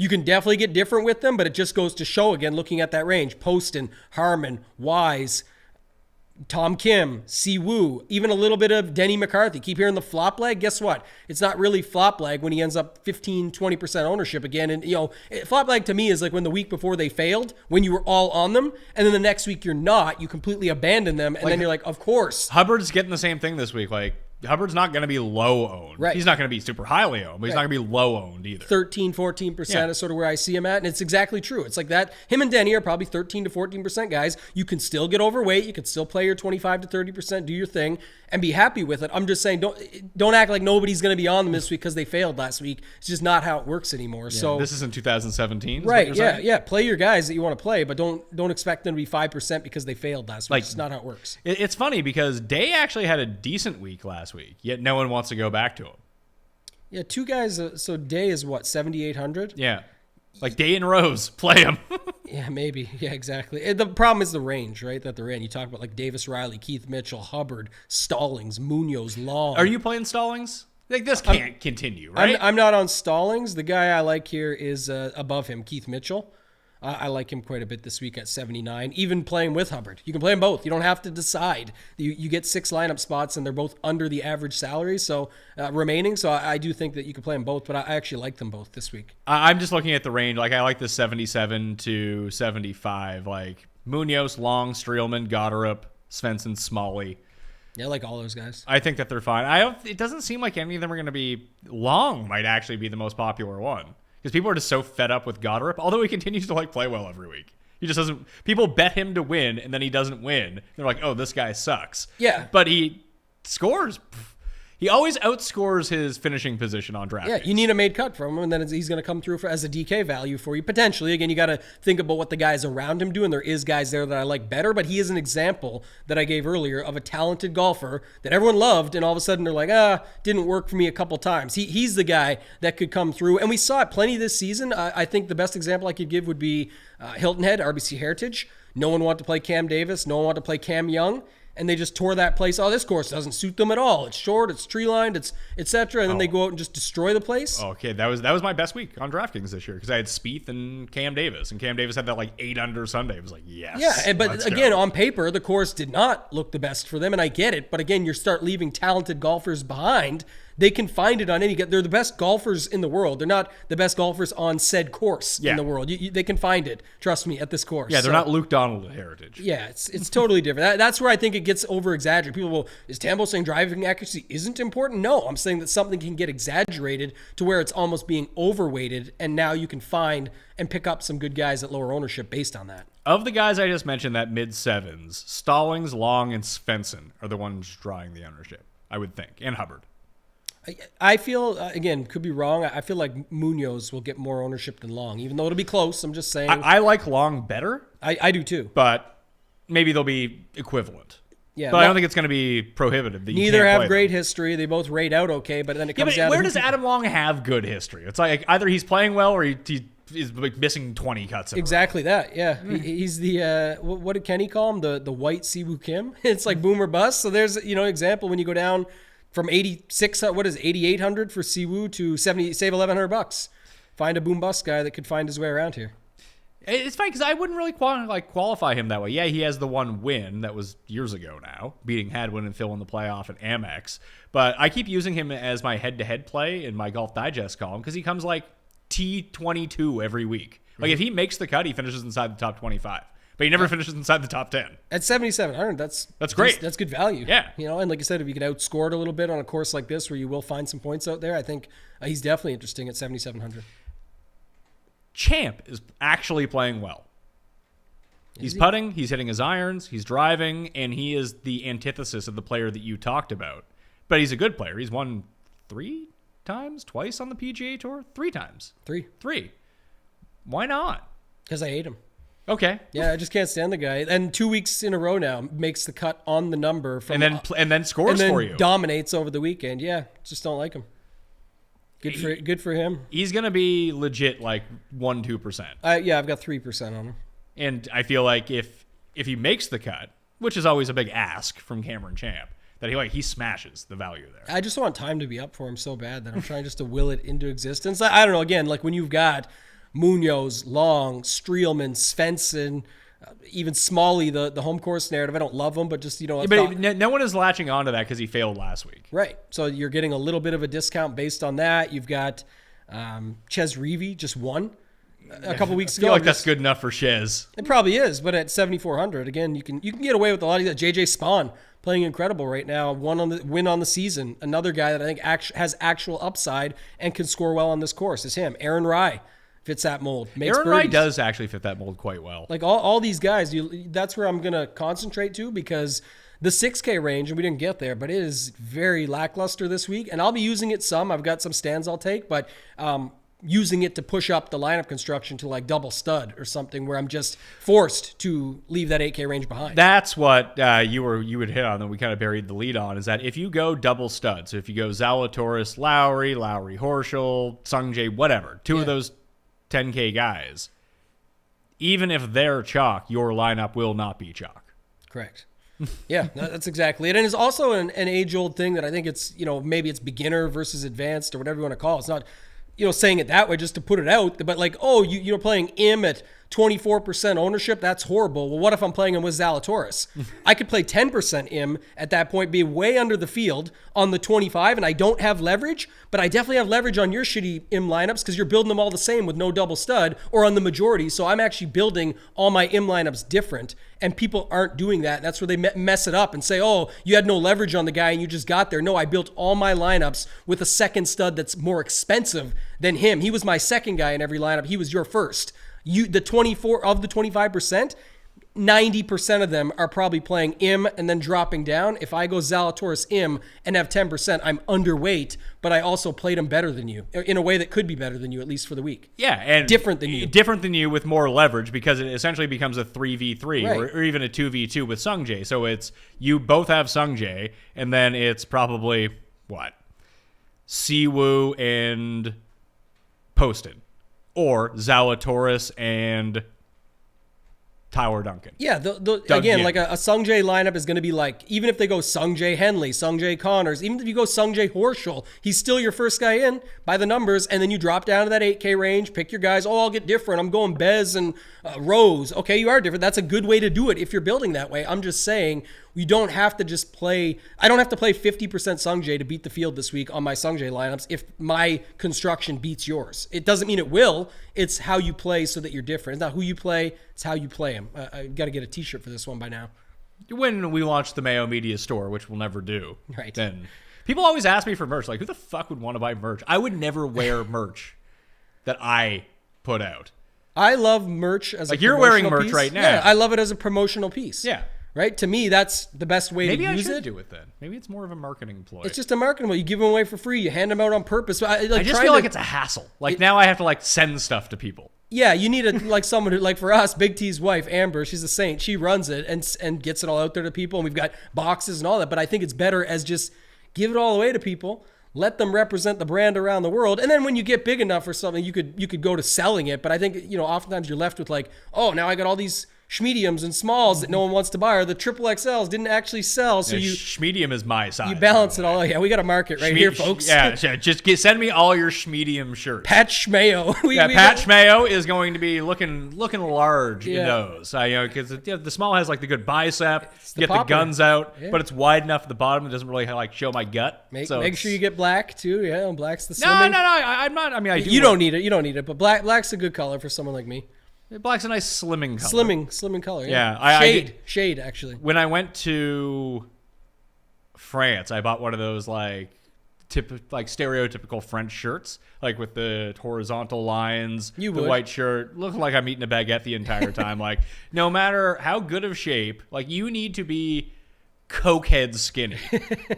can definitely get different with them, but it just goes to show, again, looking at that range, Poston, Harmon, Wise, Tom Kim, Siwoo, even a little bit of Denny McCarthy. Keep hearing the flop leg. Guess what? It's not really flop leg when he ends up 15, 20% ownership again. And, flop leg to me is like when the week before they failed, when you were all on them, and then the next week you're not, you completely abandon them, and then you're like, of course. Hubbard's getting the same thing this week. Like, Hubbard's not going to be low owned. Right. He's not going to be super highly owned, but he's not going to be low owned either. 13, 14% is sort of where I see him at. And it's exactly true. It's like that. Him and Denny are probably 13 to 14% guys. You can still get overweight. You can still play your 25 to 30%, do your thing, and be happy with it. I'm just saying, don't act like nobody's going to be on them this week because they failed last week. It's just not how it works anymore. Yeah. So this is in 2017. Right. Yeah. Play your guys that you want to play, but don't expect them to be 5% because they failed last week. It's just not how it works. It's funny because Day actually had a decent week last week, yet no one wants to go back to him. Yeah, 2 guys. So Day is what, 7,800? Yeah. Like Day and Rose, play him. Yeah, maybe. Yeah, exactly. The problem is the range, right, that they're in. You talk about like Davis Riley, Keith Mitchell, Hubbard, Stallings, Munoz, Long. Are you playing Stallings? Like this can't continue, right? I'm not on Stallings. The guy I like here is above him, Keith Mitchell. I like him quite a bit this week at 79, even playing with Hubbard. You can play them both. You don't have to decide. You get 6 lineup spots, and they're both under the average salary remaining. So I do think that you can play them both, but I actually like them both this week. I'm just looking at the range. Like I like the 77 to 75. Like Munoz, Long, Streelman, Goddard, Svensson, Smalley. Yeah, I like all those guys. I think that they're fine. It doesn't seem like any of them are going to be. Long might actually be the most popular one. Because people are just so fed up with Goddard, although he continues to play well every week. He just doesn't. People bet him to win, and then he doesn't win. They're like, "Oh, this guy sucks." Yeah, but he scores. He always outscores his finishing position on DraftKings. Yeah, you need a made cut from him, and then he's going to come through as a DK value for you potentially. Again, you got to think about what the guys around him do, and there is guys there that I like better. But he is an example that I gave earlier of a talented golfer that everyone loved, and all of a sudden they're like, didn't work for me a couple times. He's the guy that could come through, and we saw it plenty this season. I think the best example I could give would be Hilton Head, RBC Heritage. No one wanted to play Cam Davis. No one wanted to play Cam Young. And they just tore that place. Oh, this course doesn't suit them at all. It's short, it's tree-lined, it's et cetera. And then they go out and just destroy the place. Okay, that was my best week on DraftKings this year because I had Spieth and Cam Davis. And Cam Davis had that 8 under Sunday. It was like, yes. Yeah, but again, on paper, the course did not look the best for them. And I get it. But again, you start leaving talented golfers behind. They can find it on any. They're the best golfers in the world. They're not the best golfers on said course in the world. They can find it. Trust me, at this course. Yeah, they're not Luke Donald at Heritage. Yeah, it's totally different. That's where I think it gets over exaggerated. People will, is Tambo saying driving accuracy isn't important? No, I'm saying that something can get exaggerated to where it's almost being overweighted, and now you can find and pick up some good guys at lower ownership based on that. Of the guys I just mentioned, that mid-sevens, Stallings, Long, and Svensson are the ones drawing the ownership, I would think, and Hubbard. I feel, again, could be wrong. I feel like Munoz will get more ownership than Long, even though it'll be close. I'm just saying. I like Long better. I do too. But maybe they'll be equivalent. Yeah, but I don't think it's going to be prohibitive. Neither have great history. They both rate out okay, but then it comes down to where does Adam Long have good history? It's like either he's playing well or he is missing 20 cuts. Exactly that. Yeah, he's the what did Kenny call him? The white Siwoo Kim. It's like boom or bust. So there's example when you go down from 86, 8,800 for Siwoo to 70, save $1,100. Find a boom bust guy that could find his way around here. It's fine because I wouldn't really qualify him that way. Yeah, he has the one win that was years ago now, beating Hadwin and Phil in the playoff at Amex. But I keep using him as my head-to-head play in my Golf Digest column because he comes like T22 every week. Like if he makes the cut, he finishes inside the top 25. But he never finishes inside the top 10. At 7,700, that's great. That's good value. Yeah. And like I said, if you could outscore it a little bit on a course like this where you will find some points out there, I think he's definitely interesting at 7,700. Champ is actually playing well. He's putting, he's hitting his irons, he's driving, and he is the antithesis of the player that you talked about. But he's a good player. He's won 3 times, twice on the PGA Tour? 3 times. 3. Why not? Because I hate him. Okay. Yeah, I just can't stand the guy. And 2 weeks in a row now makes the cut on the number from and then scores for you. Dominates over the weekend. Yeah, just don't like him. Good for him. He's gonna be legit 1-2%. Yeah, I've got 3% on him. And I feel like if he makes the cut, which is always a big ask from Cameron Champ, that he smashes the value there. I just want time to be up for him so bad that I'm trying just to will it into existence. I don't know. Again, when you've got Munoz, Long, Streelman, Svensson, even Smalley, the home course narrative. I don't love him, but just, but no one is latching onto that because he failed last week. Right. So you're getting a little bit of a discount based on that. You've got Ches Reavie just won a couple weeks ago. I feel like that's good enough for Ches. It probably is, but at 7,400, again, you can get away with a lot of that. JJ Spawn playing incredible right now. Win on the season. Another guy that I think has actual upside and can score well on this course is him. Aaron Rye fits that mold. Aaron Wright does actually fit that mold quite well. All these guys, that's where I'm going to concentrate to because the 6K range, and we didn't get there, but it is very lackluster this week. And I'll be using it some. I've got some stands I'll take, but using it to push up the lineup construction to double stud or something where I'm just forced to leave that 8K range behind. That's what you would hit on, and we kind of buried the lead on, is that if you go double stud, so if you go Zalatoris, Lowry, Horschel, Sungjae, whatever, two of those 10K guys, even if they're chalk, your lineup will not be chalk. Correct. Yeah, no, that's exactly it. And it's also an age-old thing that I think it's, maybe it's beginner versus advanced or whatever you want to call it. It's not, saying it that way just to put it out. But like, you're playing IM at 24% ownership, that's horrible. Well, what if I'm playing him with Zalatoris? I could play 10% IM at that point, be way under the field on the 25, and I don't have leverage, but I definitely have leverage on your shitty IM lineups because you're building them all the same with no double stud or on the majority. So I'm actually building all my IM lineups different, and people aren't doing that. That's where they mess it up and say, oh, you had no leverage on the guy and you just got there. No, I built all my lineups with a second stud that's more expensive than him. He was my second guy in every lineup. He was your first. The 24 of the 25%, 90% of them are probably playing IM and then dropping down. If I go Zalatoris IM and have 10%, I'm underweight, but I also played him better than you in a way that could be better than you, at least for the week. Yeah, and different than you. Different than you with more leverage because it essentially becomes a 3v3 Right. or even a 2v2 with Sungjae. So it's you both have Sungjae, and then it's probably, Siwoo and Poston. Or Zalatoris and Tyler Duncan. Yeah, Yin. like a Sungjae lineup is going to be like, even if they go Sungjae Henley, Sungjae Connors, even if you go Sungjae Horschel, he's still your first guy in by the numbers, and then you drop down to that 8K range, pick your guys, I'll get different. I'm going Bez and Rose. Okay, you are different. That's a good way to do it if you're building that way. I'm just saying, you don't have to just play, I don't have to play 50% Sungjae to beat the field this week on my Sungjae lineups if my construction beats yours. It doesn't mean it will. It's how you play so that you're different. It's not who you play, it's how you play them. I've got to get a t-shirt for this one by now. When we launch the Mayo Media Store, which we'll never do, Right. then people always ask me for merch. Like, who the fuck would want to buy merch? I would never wear merch that I put out. I love merch as Like, a you're wearing promotional merch piece. right now. Yeah, I love it as a promotional piece. Yeah. Right? To me, that's the best way Maybe to I use should it. do it then. Maybe it's more of a marketing ploy. It's just a marketing one. You give them away for free. You hand them out on purpose. I just feel like it's a hassle. Like, now I have to, send stuff to people. Yeah, you need someone who, for us, Big T's wife, Amber, she's a saint. She runs it and gets it all out there to people. And we've got boxes and all that. But I think it's better as just give it all away to people. Let them represent the brand around the world. And then when you get big enough or something, you could go to selling it. But I think, oftentimes you're left with now I got all these schmediums and smalls that no one wants to buy, or the triple XLs didn't actually sell. So Schmedium is my size. You balance it all out. Yeah, we got a market right here, folks. Yeah, just send me all your Schmedium shirts. Patch Mayo. Patch Mayo is going to be looking large in Yeah. those. Because the small has the good bicep, the get popper. the guns out, Yeah. but it's wide enough at the bottom it doesn't really show my gut. Make so sure you get black too. Yeah, black's the No, slimming. I'm not. I mean, I do. You don't need it. You don't need it. But black's a good color for someone like me. Black's a nice slimming color. Slimming color. Yeah, Yeah. Shade actually. When I went to France, I bought one of those stereotypical French shirts, with the horizontal lines, You the would. white shirt, looking like I'm eating a baguette the entire time. No matter how good of shape, you need to be cokehead skinny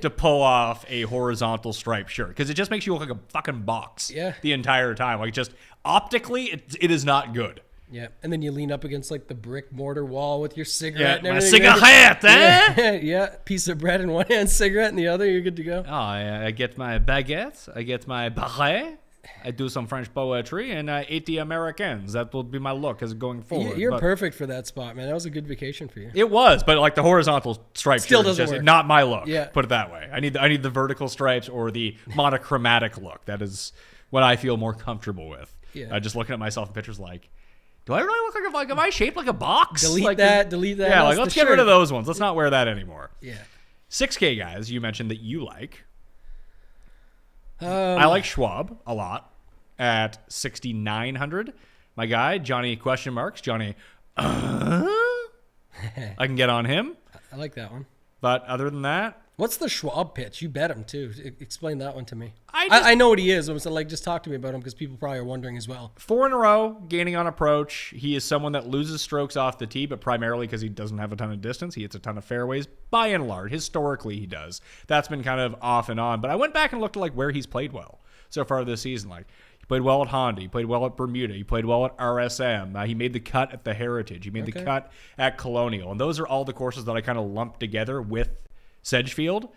to pull off a horizontal striped shirt, because it just makes you look like a fucking box the entire time. Just optically, it is not good. Yeah, and then you lean up against the brick mortar wall with your cigarette and my everything. cigarette, eh? Yeah, piece of bread in one hand, cigarette in the other. You're good to go. Oh, I get my baguette, I get my beret, I do some French poetry, and I eat the Americans. That will be my look as going forward. You're But perfect for that spot, man. That was a good vacation for you. It was, but the horizontal stripe Still shirt is doesn't just work. not my look. Yeah. Put it that way. I need the vertical stripes or the monochromatic look. That is what I feel more comfortable with. Yeah. Just looking at myself in pictures do I really look am I shaped like a box? Delete that. Yeah, That's let's the get rid shirt. of those ones. Let's not wear that anymore. Yeah. 6K guys, you mentioned that you like. I like Schwab a lot at 6,900. My guy, Johnny question marks. Johnny, I can get on him. I like that one. But other than that, What's the Schwab pitch? You bet him too. Explain that one to me. I I know what he is. I'm like, just talk to me about him because people probably are wondering as well. 4 in a row, gaining on approach. He is someone that loses strokes off the tee, but primarily because he doesn't have a ton of distance. He hits a ton of fairways, by and large. Historically, he does. That's been kind of off and on. But I went back and looked at where he's played well so far this season. He played well at Honda. He played well at Bermuda. He played well at RSM. He made the cut at the Heritage. He made the cut at Colonial. And those are all the courses that I kind of lumped together with Sedgefield.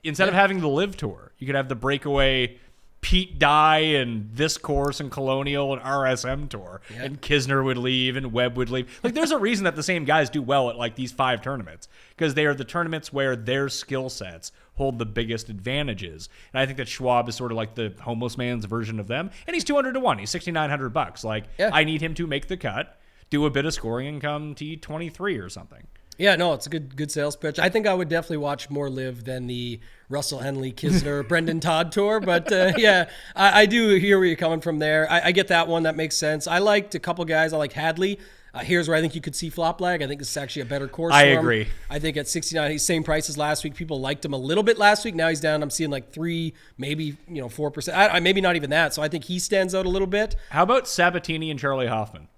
Instead of having the Live Tour, you could have the breakaway Pete Dye and this course and Colonial and RSM Tour. Yeah. And Kisner would leave and Webb would leave. Like, there's a reason that the same guys do well at like these 5 tournaments, because they are the tournaments where their skill sets hold the biggest advantages. And I think that Schwab is sort of like the homeless man's version of them. And he's 200 to 1. He's $6,900. Like, I need him to make the cut, do a bit of scoring, and come T23 or something. Yeah, no, it's a good sales pitch. I think I would definitely watch more live than the Russell Henley, Kisner, Brendan Todd tour. But yeah, I do hear where you're coming from there. I get that one. That makes sense. I liked a couple guys. I like Hadley. Here's where I think you could see flop lag. I think this is actually a better course. I for him. agree. I think at 69, he's same price as last week. People liked him a little bit last week. Now he's down. I'm seeing like 3, maybe 4%. Maybe not even that. So I think he stands out a little bit. How about Sabatini and Charlie Hoffman?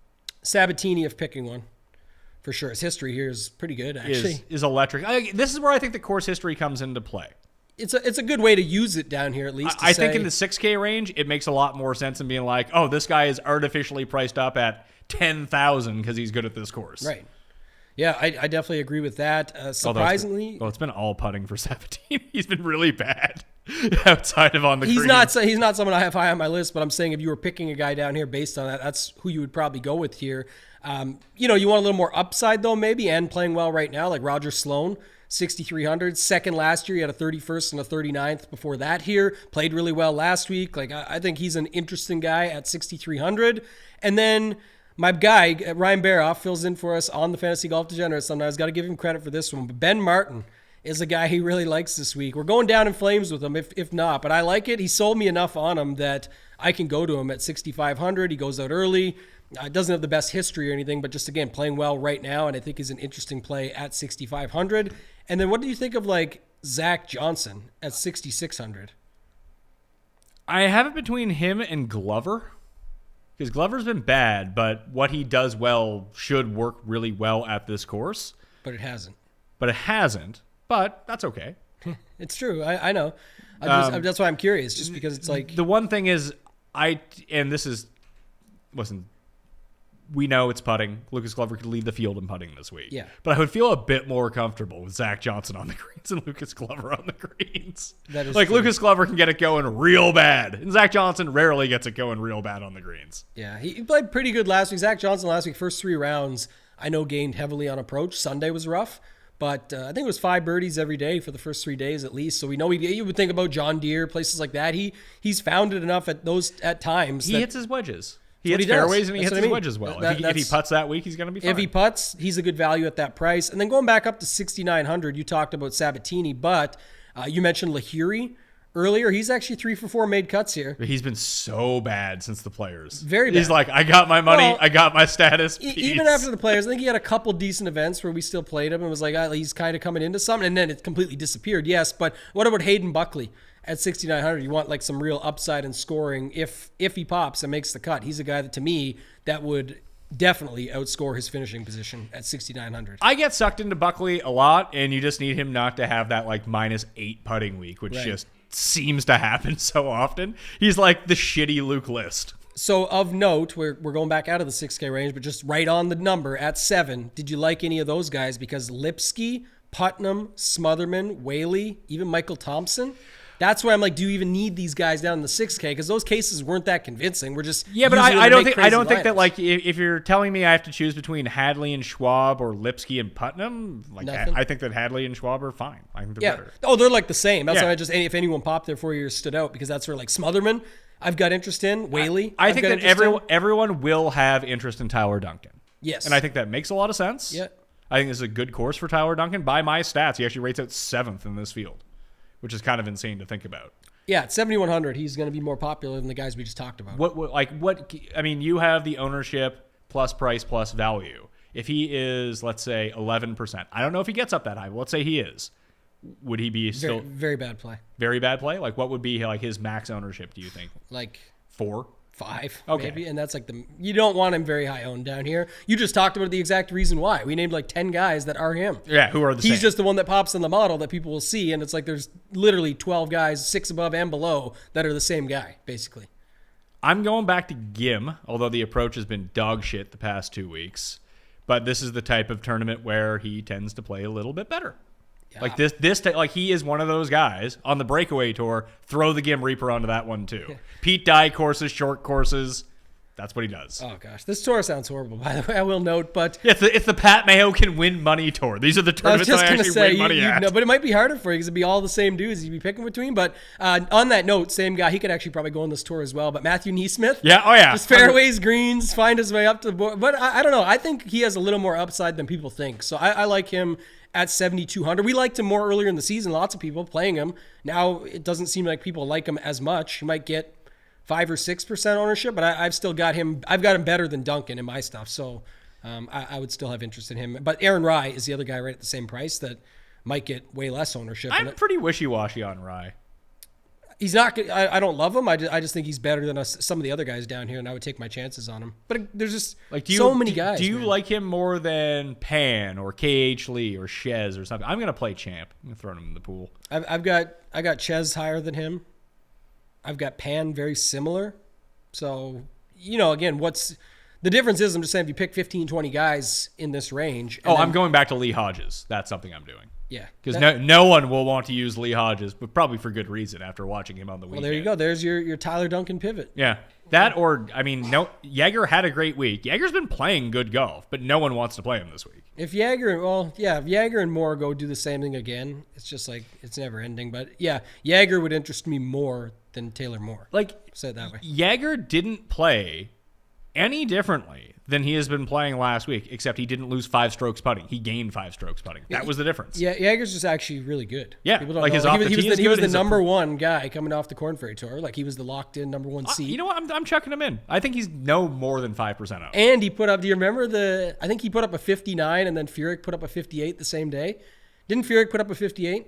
Sabatini, if picking one. For sure. His history here is pretty good, actually. Is electric. This is where I think the course history comes into play. It's a good way to use it down here, at least. I think in the 6K range, it makes a lot more sense than being like, oh, this guy is artificially priced up at 10,000 because he's good at this course. Right. Yeah, I definitely agree with that. Surprisingly, it's been all putting for Sabatini. He's been really bad outside of on the he's green. not someone I have high on my list, but I'm saying if you were picking a guy down here based on that, that's who you would probably go with here. You want a little more upside though, maybe, and playing well right now, like Roger Sloan, 6,300. Second last year, he had a 31st and a 39th before that here. Played really well last week. Like I think he's an interesting guy at 6,300. And then my guy, Ryan Baroff, fills in for us on the Fantasy Golf Degenerate sometimes. Got to give him credit for this one. But Ben Martin is a guy he really likes this week. We're going down in flames with him, if not. But I like it. He sold me enough on him that I can go to him at 6,500. He goes out early. Doesn't have the best history or anything, but just, again, playing well right now, and I think is an interesting play at 6,500. And then what do you think of, like, Zach Johnson at 6,600? I have it between him and Glover, because Glover's been bad, but what he does well should work really well at this course. But it hasn't. But that's okay. It's true. I know. That's why I'm curious, just because it's like... The one thing is, we know it's putting. Lucas Glover could lead the field in putting this week. Yeah. But I would feel a bit more comfortable with Zach Johnson on the greens and Lucas Glover on the greens. That is like, true. Lucas Glover can get it going real bad, and Zach Johnson rarely gets it going real bad on the greens. Yeah, he played pretty good last week. Zach Johnson last week, first 3 rounds, I know gained heavily on approach. Sunday was rough, but I think it was 5 birdies every day for the first 3 days at least. So we know you would think about John Deere, places like that. He's found it enough at times. He hits his wedges. He That's hits what he does. fairways and he That's hits what I his mean. wedges well. If he putts that week, he's going to be fine. If he putts, he's a good value at that price. And then going back up to 6,900, you talked about Sabatini, but you mentioned Lahiri earlier. He's actually 3 for 4 made cuts here. He's been so bad since the Players. Very bad. He's like, I got my money, Well, I got my status. Even after the Players, I think he had a couple decent events where we still played him and was like, he's kind of coming into something, and then it completely disappeared. Yes, but what about Hayden Buckley at 6,900? You want like some real upside in scoring if he pops and makes the cut. He's a guy that, to me, that would definitely outscore his finishing position at 6,900. I get sucked into Buckley a lot, and you just need him not to have that like -8 putting week, which just seems to happen so often. He's like the shitty Luke List. So of note, we're going back out of the 6K range, but just right on the number at 7. Did you like any of those guys? Because Lipsky, Putnam, Smotherman, Whaley, even Michael Thompson. That's why I'm like, do you even need these guys down in the 6K? Because those cases weren't that convincing. We're just Yeah, but using them I to don't make think crazy that lineups. like if you're telling me I have to choose between Hadley and Schwab or Lipsky and Putnam, like Nothing? I think that Hadley and Schwab are fine. I think they're Yeah. better. Oh, they're like the same. That's Yeah. why if anyone popped there 4 years stood out, because that's where like Smotherman, I've got interest in. Whaley, I I've think got that interest in. everyone will have interest in Tyler Duncan. Yes. And I think that makes a lot of sense. Yeah. I think this is a good course for Tyler Duncan. By my stats, he actually rates out 7th in this field, which is kind of insane to think about. Yeah, at 7,100, he's going to be more popular than the guys we just talked about. I mean, you have the ownership plus price plus value. If he is, let's say, 11%, I don't know if he gets up that high, but let's say he is. Would he be still Very bad play. very bad play? Like, what would be like his max ownership, do you think? Like 4? 5, Okay. maybe. And that's like you don't want him very high owned down here. You just talked about the exact reason why. We named like 10 guys that are him. Yeah, who are the same. He's just the one that pops in the model that people will see. And it's like there's literally 12 guys, 6 above and below, that are the same guy, basically. I'm going back to Gim, although the approach has been dog shit the past 2 weeks. But this is the type of tournament where he tends to play a little bit better. Like like he is one of those guys on the breakaway tour. Throw the Gim Reaper onto that one too. Yeah. Pete Dye courses, short courses. That's what he does. Oh gosh, this tour sounds horrible. By the way, I will note, but It's the Pat Mayo can win money tour. These are the I was tournaments that just I gonna actually say, win money at. but it might be harder for you because it'd be all the same dudes you'd be picking between. But on that note, same guy, he could actually probably go on this tour as well. But Matthew Neesmith, just fairways, greens, find his way up to the board. But I don't know. I think he has a little more upside than people think. So I like him at 7,200. We liked him more earlier in the season. Lots of people playing him. Now it doesn't seem like people like him as much. He might get 5 or 6% ownership, but I've still got him. I've got him better than Duncan in my stuff, so I would still have interest in him. But Aaron Rye is the other guy right at the same price that might get way less ownership. I'm pretty wishy-washy on Rye. He's not. I don't love him. I just think he's better than some of the other guys down here, and I would take my chances on him. But there's just so many guys. Do you man. like him more than Pan or KH Lee or Shez or something? I'm gonna play Champ. I'm gonna throw him in the pool. I got Ches higher than him. I've got Pan very similar. So, again, what's the difference is I'm just saying if you pick 15, 20 guys in this range. I'm going back to Lee Hodges. That's something I'm doing. Yeah. Because no one will want to use Lee Hodges, but probably for good reason after watching him on the weekend. Well, there you go. There's your Tyler Duncan pivot. Yeah. Jaeger had a great week. Jaeger's been playing good golf, but no one wants to play him this week. If Jaeger and Moore go do the same thing again, it's just like it's never ending. But yeah, Jaeger would interest me more than Taylor Moore. Say it that way. Jaeger didn't play any differently than he has been playing last week, except he didn't lose 5 strokes putting. He gained 5 strokes putting. That was the difference. Yeah, Jaeger's just actually really good. Yeah, People don't like know. his off the he was tee is he was good. the number one guy coming off the Korn Ferry Tour. Like he was the locked in number one seed. You know what? I'm chucking him in. I think he's no more than 5% out. And he put up. Do you remember I think he put up a 59, and then Furyk put up a 58 the same day. Didn't Furyk put up a 58?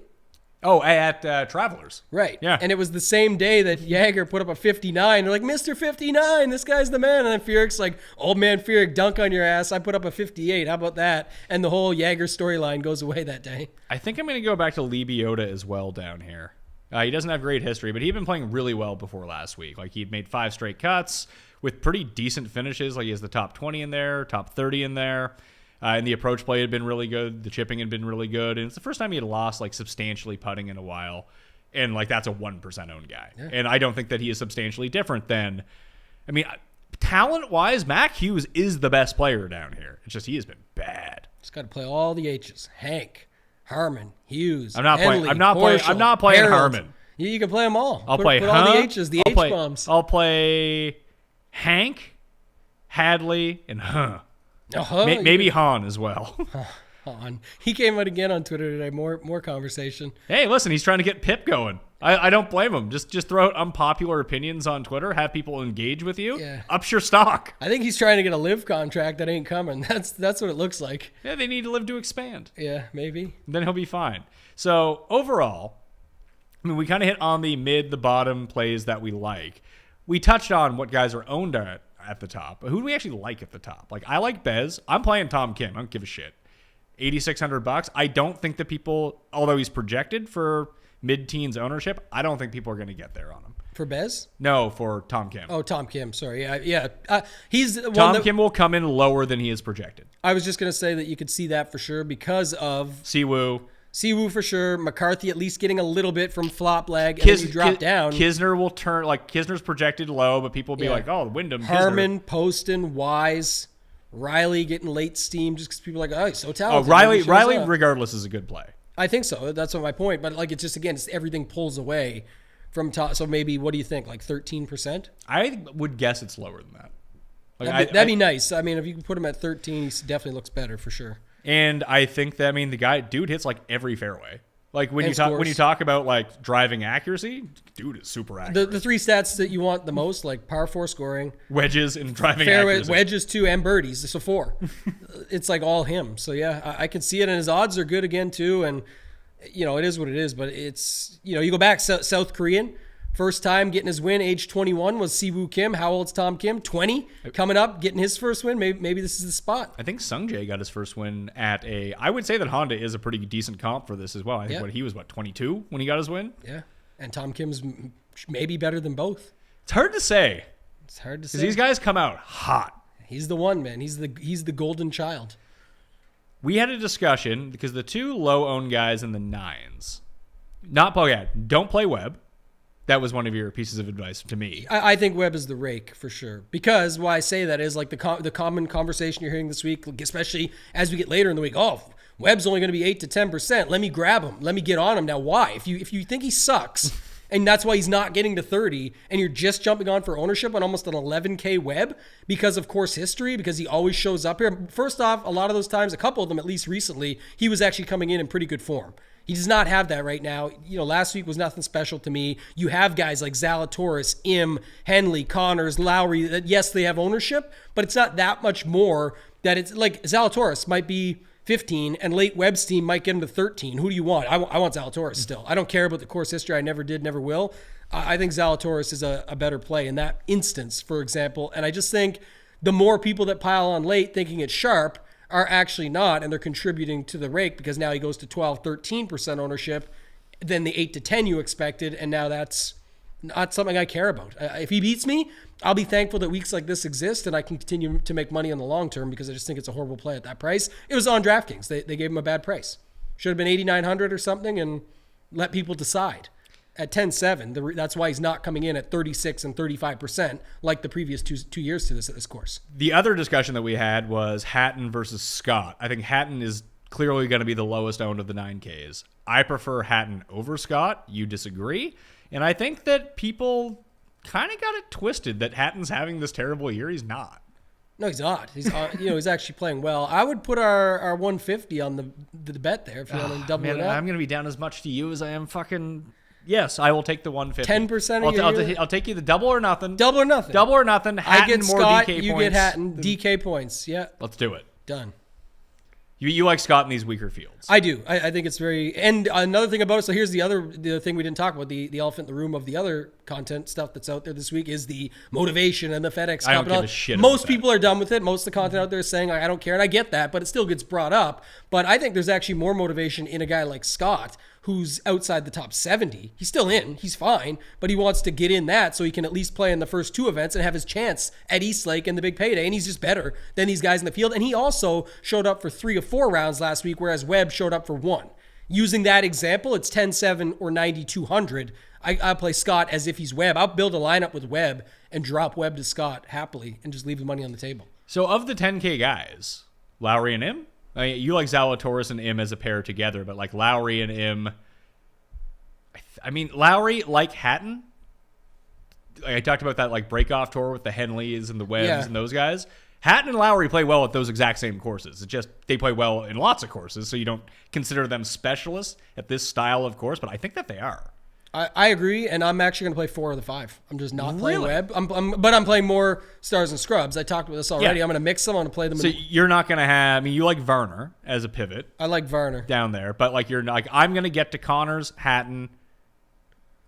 Oh, at Travelers. Right. Yeah. And it was the same day that Jaeger put up a 59. They're like, Mr. 59, this guy's the man. And then Furyk's like, old man Furyk, dunk on your ass. I put up a 58. How about that? And the whole Jaeger storyline goes away that day. I think I'm going to go back to Lee Biota as well down here. He doesn't have great history, but he'd been playing really well before last week. Like he'd made 5 straight cuts with pretty decent finishes. Like he has the top 20 in there, top 30 in there. And the approach play had been really good. The chipping had been really good. And it's the first time he had lost like substantially putting in a while. And like that's a 1% owned guy. Yeah. And I don't think that he is substantially different than, talent-wise, Mac Hughes is the best player down here. It's just he has been bad. Just got to play all the H's. Hank, Harmon, Hughes. I'm not Henley, playing Harold. Harmon. You can play them all. I'll play all the H's, the H-bombs. I'll play Hank, Hadley, and maybe Han as well. Han. He came out again on Twitter today. More conversation. Hey, listen, he's trying to get Pip going. I don't blame him. Just throw out unpopular opinions on Twitter. Have people engage with you. Yeah. Ups your stock. I think he's trying to get a live contract that ain't coming. That's what it looks like. Yeah, they need to live to expand. Yeah, maybe. Then he'll be fine. So overall, we kind of hit on the bottom plays that we like. We touched on what guys are owned at the top. But who do we actually like at the top? Like, I like Bez. I'm playing Tom Kim. I don't give a shit. $8,600. I don't think that people, although he's projected for mid-teens ownership, I don't think people are going to get there on him. For Bez? No, for Tom Kim. Oh, Tom Kim. Sorry. Yeah. He's Tom Kim will come in lower than he is projected. I was just going to say that you could see that for sure because of Siwoo for sure. McCarthy at least getting a little bit from flop leg, and then you drop down. Kisner will turn, like Kisner's projected low, but people will be like, oh, Wyndham, Harmon, Poston, Wise, Riley getting late steam just because people are like, oh, he's so talented. Oh, Riley regardless is a good play. I think so. That's my point. But like, it's just, again, everything pulls away from top. So maybe, what do you think? Like 13%? I would guess it's lower than that. Like that'd be nice. I mean, if you can put him at 13, he definitely looks better for sure. And I think that, the dude hits like every fairway. Like when you talk about like driving accuracy, dude is super accurate. The 3 stats that you want the most, like par 4 scoring, wedges, and driving fairway, accuracy. wedges 2, and birdies. So 4. It's like all him. So yeah, I can see it, and his odds are good again too. And it is what it is. But it's you go back, South Korean. First time getting his win, age 21, was Siwoo Kim. How old's Tom Kim? 20. Coming up, getting his first win. Maybe this is the spot. I think Sungjae got his first win I would say that Honda is a pretty decent comp for this as well. I think he was 22 when he got his win? Yeah. And Tom Kim's maybe better than both. It's hard to say. Because these guys come out hot. He's the one, man. He's the golden child. we had a discussion because the two low-owned guys in the 9s, don't play Webb. That was one of your pieces of advice to me. I think Webb is the rake for sure. Because why I say that is like the common conversation you're hearing this week, especially as we get later in the week. Oh, Webb's only going to be 8 to 10%. Let me grab him. Let me get on him. Now, why? If you think he sucks, and that's why he's not getting to 30, and you're just jumping on for ownership on almost an 11K Webb because of course history, because he always shows up here. First off, a lot of those times, a couple of them at least recently, he was actually coming in pretty good form. He does not have that right now. Last week was nothing special to me. You have guys like Zalatoris, Im, Henley, Connors, Lowry, that yes, they have ownership, but it's not that much more that it's like Zalatoris might be 15 and late Webb's team might get him to 13. Who do you want? I want Zalatoris still. I don't care about the course history. I never did, never will. I think Zalatoris is a better play in that instance, for example. And I just think the more people that pile on late thinking it's sharp are actually not, and they're contributing to the rake because now he goes to 12, 13% ownership than the 8 to 10 you expected, and now that's not something I care about. If he beats me, I'll be thankful that weeks like this exist and I can continue to make money in the long term because I just think it's a horrible play at that price. It was on DraftKings. They gave him a bad price. Should have been 8,900 or something and let people decide. At 10-7, that's why he's not coming in at 36 and 35% like the previous two years to this course. The other discussion that we had was Hatton versus Scott. I think Hatton is clearly going to be the lowest owned of the 9Ks. I prefer Hatton over Scott. You disagree. And I think that people kind of got it twisted that Hatton's having this terrible year. He's not. No, he's not. He's he's actually playing well. I would put our 150 on the bet there if you want to double it up. I'm going to be down as much to you as I am fucking... Yes, I will take the 150. 10% I'll take you the double or nothing. Double or nothing. Double or nothing. Hatton, I get more Scott, DK you points. get Hatton, DK points. Yeah. Let's do it. Done. You like Scott in these weaker fields. I do. I think it's very... And another thing about it, so here's the other thing we didn't talk about, the elephant in the room of the other content stuff that's out there this week is the motivation and the FedEx Cup. I don't give a shit Most about people are done with it. Most of the content out there is saying, I don't care, and I get that, but it still gets brought up. But I think there's actually more motivation in a guy like Scott, who's outside the top 70. He's still in. He's fine. But he wants to get in that so he can at least play in the first two events and have his chance at Eastlake and the big payday. And he's just better than these guys in the field. And he also showed up for 3 or 4 rounds last week, whereas Webb showed up for 1. Using that example, it's 10-7 or 9,200. I play Scott as if he's Webb. I'll build a lineup with Webb and drop Webb to Scott happily and just leave the money on the table. So of the 10K guys, Lowry and Im? I mean, you like Zalatoris and Im as a pair together, but like Lowry and Im... I mean, Lowry, like Hatton, I talked about that like break-off tour with the Henleys and the Webbs and those guys. Hatton and Lowry play well at those exact same courses. It's just they play well in lots of courses, so you don't consider them specialists at this style of course, but I think that they are. I agree, and I'm actually going to play 4 of the 5. I'm just not playing Really? Webb. But I'm playing more Stars and Scrubs. I talked about this already. Yeah. I'm going to mix them. I'm going to play them. So you're not going to have... I mean, you like Varner as a pivot I like Varner. down there, but like you're not... Like, I'm going to get to Connors, Hatton...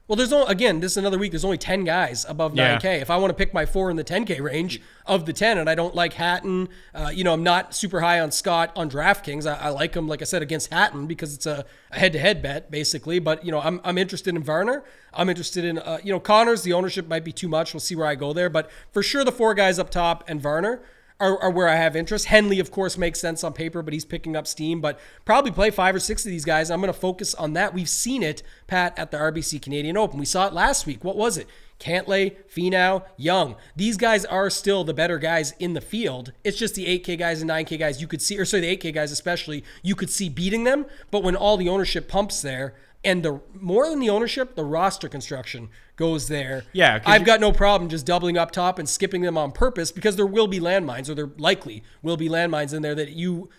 Well, there's no, again, this is another week. There's only 10 guys above 9K. If I want to pick my 4 in the 10K range of the 10, and I don't like Hatton, I'm not super high on Scott on DraftKings. I like him, like I said, against Hatton because it's a head-to-head bet, basically. But, I'm interested in Varner. I'm interested in, Connors. The ownership might be too much. We'll see where I go there. But for sure, the 4 guys up top and Varner are where I have interest. Henley, of course, makes sense on paper, but he's picking up steam. But probably play 5 or 6 of these guys. I'm going to focus on that. We've seen it, Pat, at the RBC Canadian Open. We saw it last week. What was it? Cantlay, Finau, Young. These guys are still the better guys in the field. It's just the 8K guys and 9K guys you could see, or sorry, the 8K guys especially, you could see beating them. But when all the ownership pumps there, and the more than the ownership, the roster construction goes there. Yeah, I've got no problem just doubling up top and skipping them on purpose because there will be landmines, or there likely will be landmines in there that you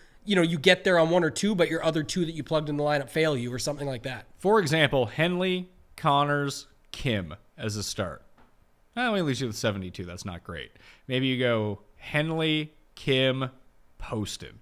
get there on 1 or 2, but your other 2 that you plugged in the lineup fail you or something like that. For example, Henley, Connors, Kim as a start. Well, we leave you with 72. That's not great. Maybe you go Henley, Kim, Poston,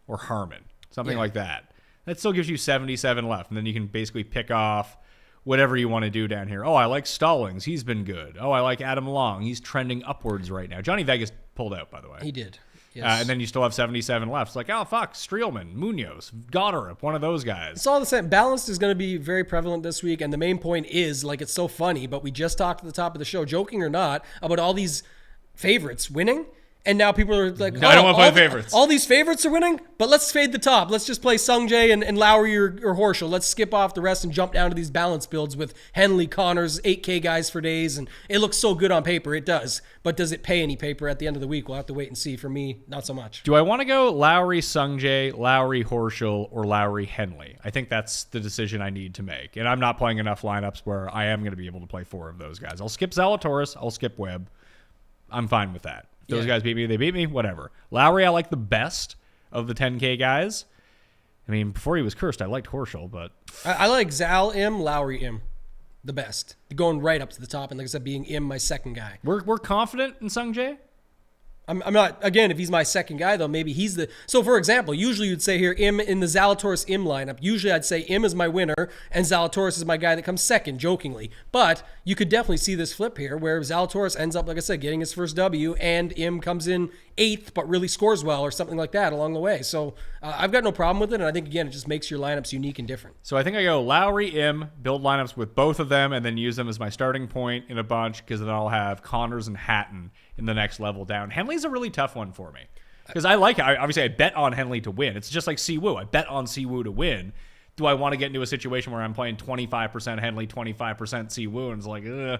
or Harmon, something like that. That still gives you 77 left, and then you can basically pick off whatever you want to do down here. Oh, I like Stallings. He's been good. Oh, I like Adam Long. He's trending upwards right now. Johnny Vegas pulled out, by the way. He did. Yes. And then you still have 77 left. It's like, oh, fuck, Streelman, Munoz, Goddard, one of those guys. It's all the same. Balanced is going to be very prevalent this week, and the main point is, like, it's so funny, but we just talked at the top of the show, joking or not, about all these favorites winning. And now people are like, I don't want to play favorites. All these favorites are winning, but let's fade the top. Let's just play Sungjae and Lowry or Horschel. Let's skip off the rest and jump down to these balance builds with Henley, Connors, 8K guys for days. And it looks so good on paper. It does. But does it pay any paper at the end of the week? We'll have to wait and see. For me, not so much. Do I want to go Lowry, Sungjae, Lowry, Horschel, or Lowry, Henley? I think that's the decision I need to make. And I'm not playing enough lineups where I am going to be able to play 4 of those guys. I'll skip Zalatoris. I'll skip Webb. I'm fine with that. Those guys beat me, they beat me, whatever. Lowry, I like the best of the 10K guys. I mean, before he was cursed, I liked Horschel, but... I like Zal M, Lowry M, the best. Going right up to the top, and like I said, being M my second guy. We're confident in Sungjae? I'm not, again, if he's my second guy, though, maybe he's the... So, for example, usually you'd say here, M in the Zalatoris M lineup. Usually I'd say M is my winner, and Zalatoris is my guy that comes second, jokingly. But you could definitely see this flip here, where Zalatoris ends up, like I said, getting his first W, and M comes in 8th, but really scores well, or something like that along the way. So I've got no problem with it, and I think, again, it just makes your lineups unique and different. So I think I go Lowry, M, build lineups with both of them, and then use them as my starting point in a bunch, because then I'll have Connors and Hatton in the next level down. Henley's a really tough one for me, because obviously I bet on Henley to win. It's just like Siwoo. I bet on Siwoo to win. Do I want to get into a situation where I'm playing 25% Henley, 25% Siwoo, and it's like, I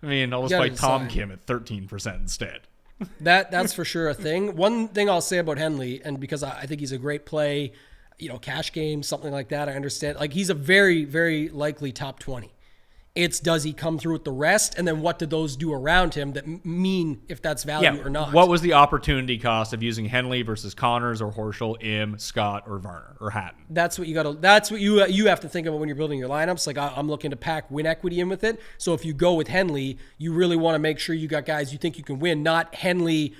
mean, I'll just play Tom Kim at 13% instead. That's for sure a thing. One thing I'll say about Henley, and because I think he's a great play, cash game, something like that, I understand. Like, he's a very, very likely top 20. It's does he come through with the rest, and then what do those do around him that mean if that's value or not? What was the opportunity cost of using Henley versus Connors or Horschel, Im, Scott, or Varner or Hatton? That's what you got to. That's what you have to think about when you're building your lineups. Like, I'm looking to pack win equity in with it. So if you go with Henley, you really want to make sure you got guys you think you can win, not Henley.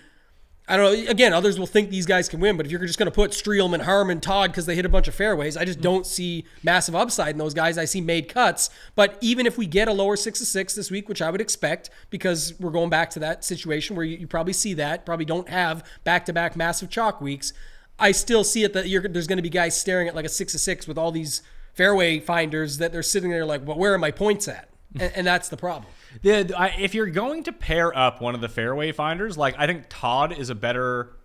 I don't know. Again, others will think these guys can win, but if you're just going to put Streelman, Harmon, Todd because they hit a bunch of fairways, I just don't see massive upside in those guys. I see made cuts. But even if we get a lower 6-6 this week, which I would expect, because we're going back to that situation where you probably see that, probably don't have back-to-back massive chalk weeks, I still see it that there's going to be guys staring at like a 6-6 with all these fairway finders that they're sitting there like, well, where are my points at? And that's the problem. If you're going to pair up one of the fairway finders, like I think Todd is a better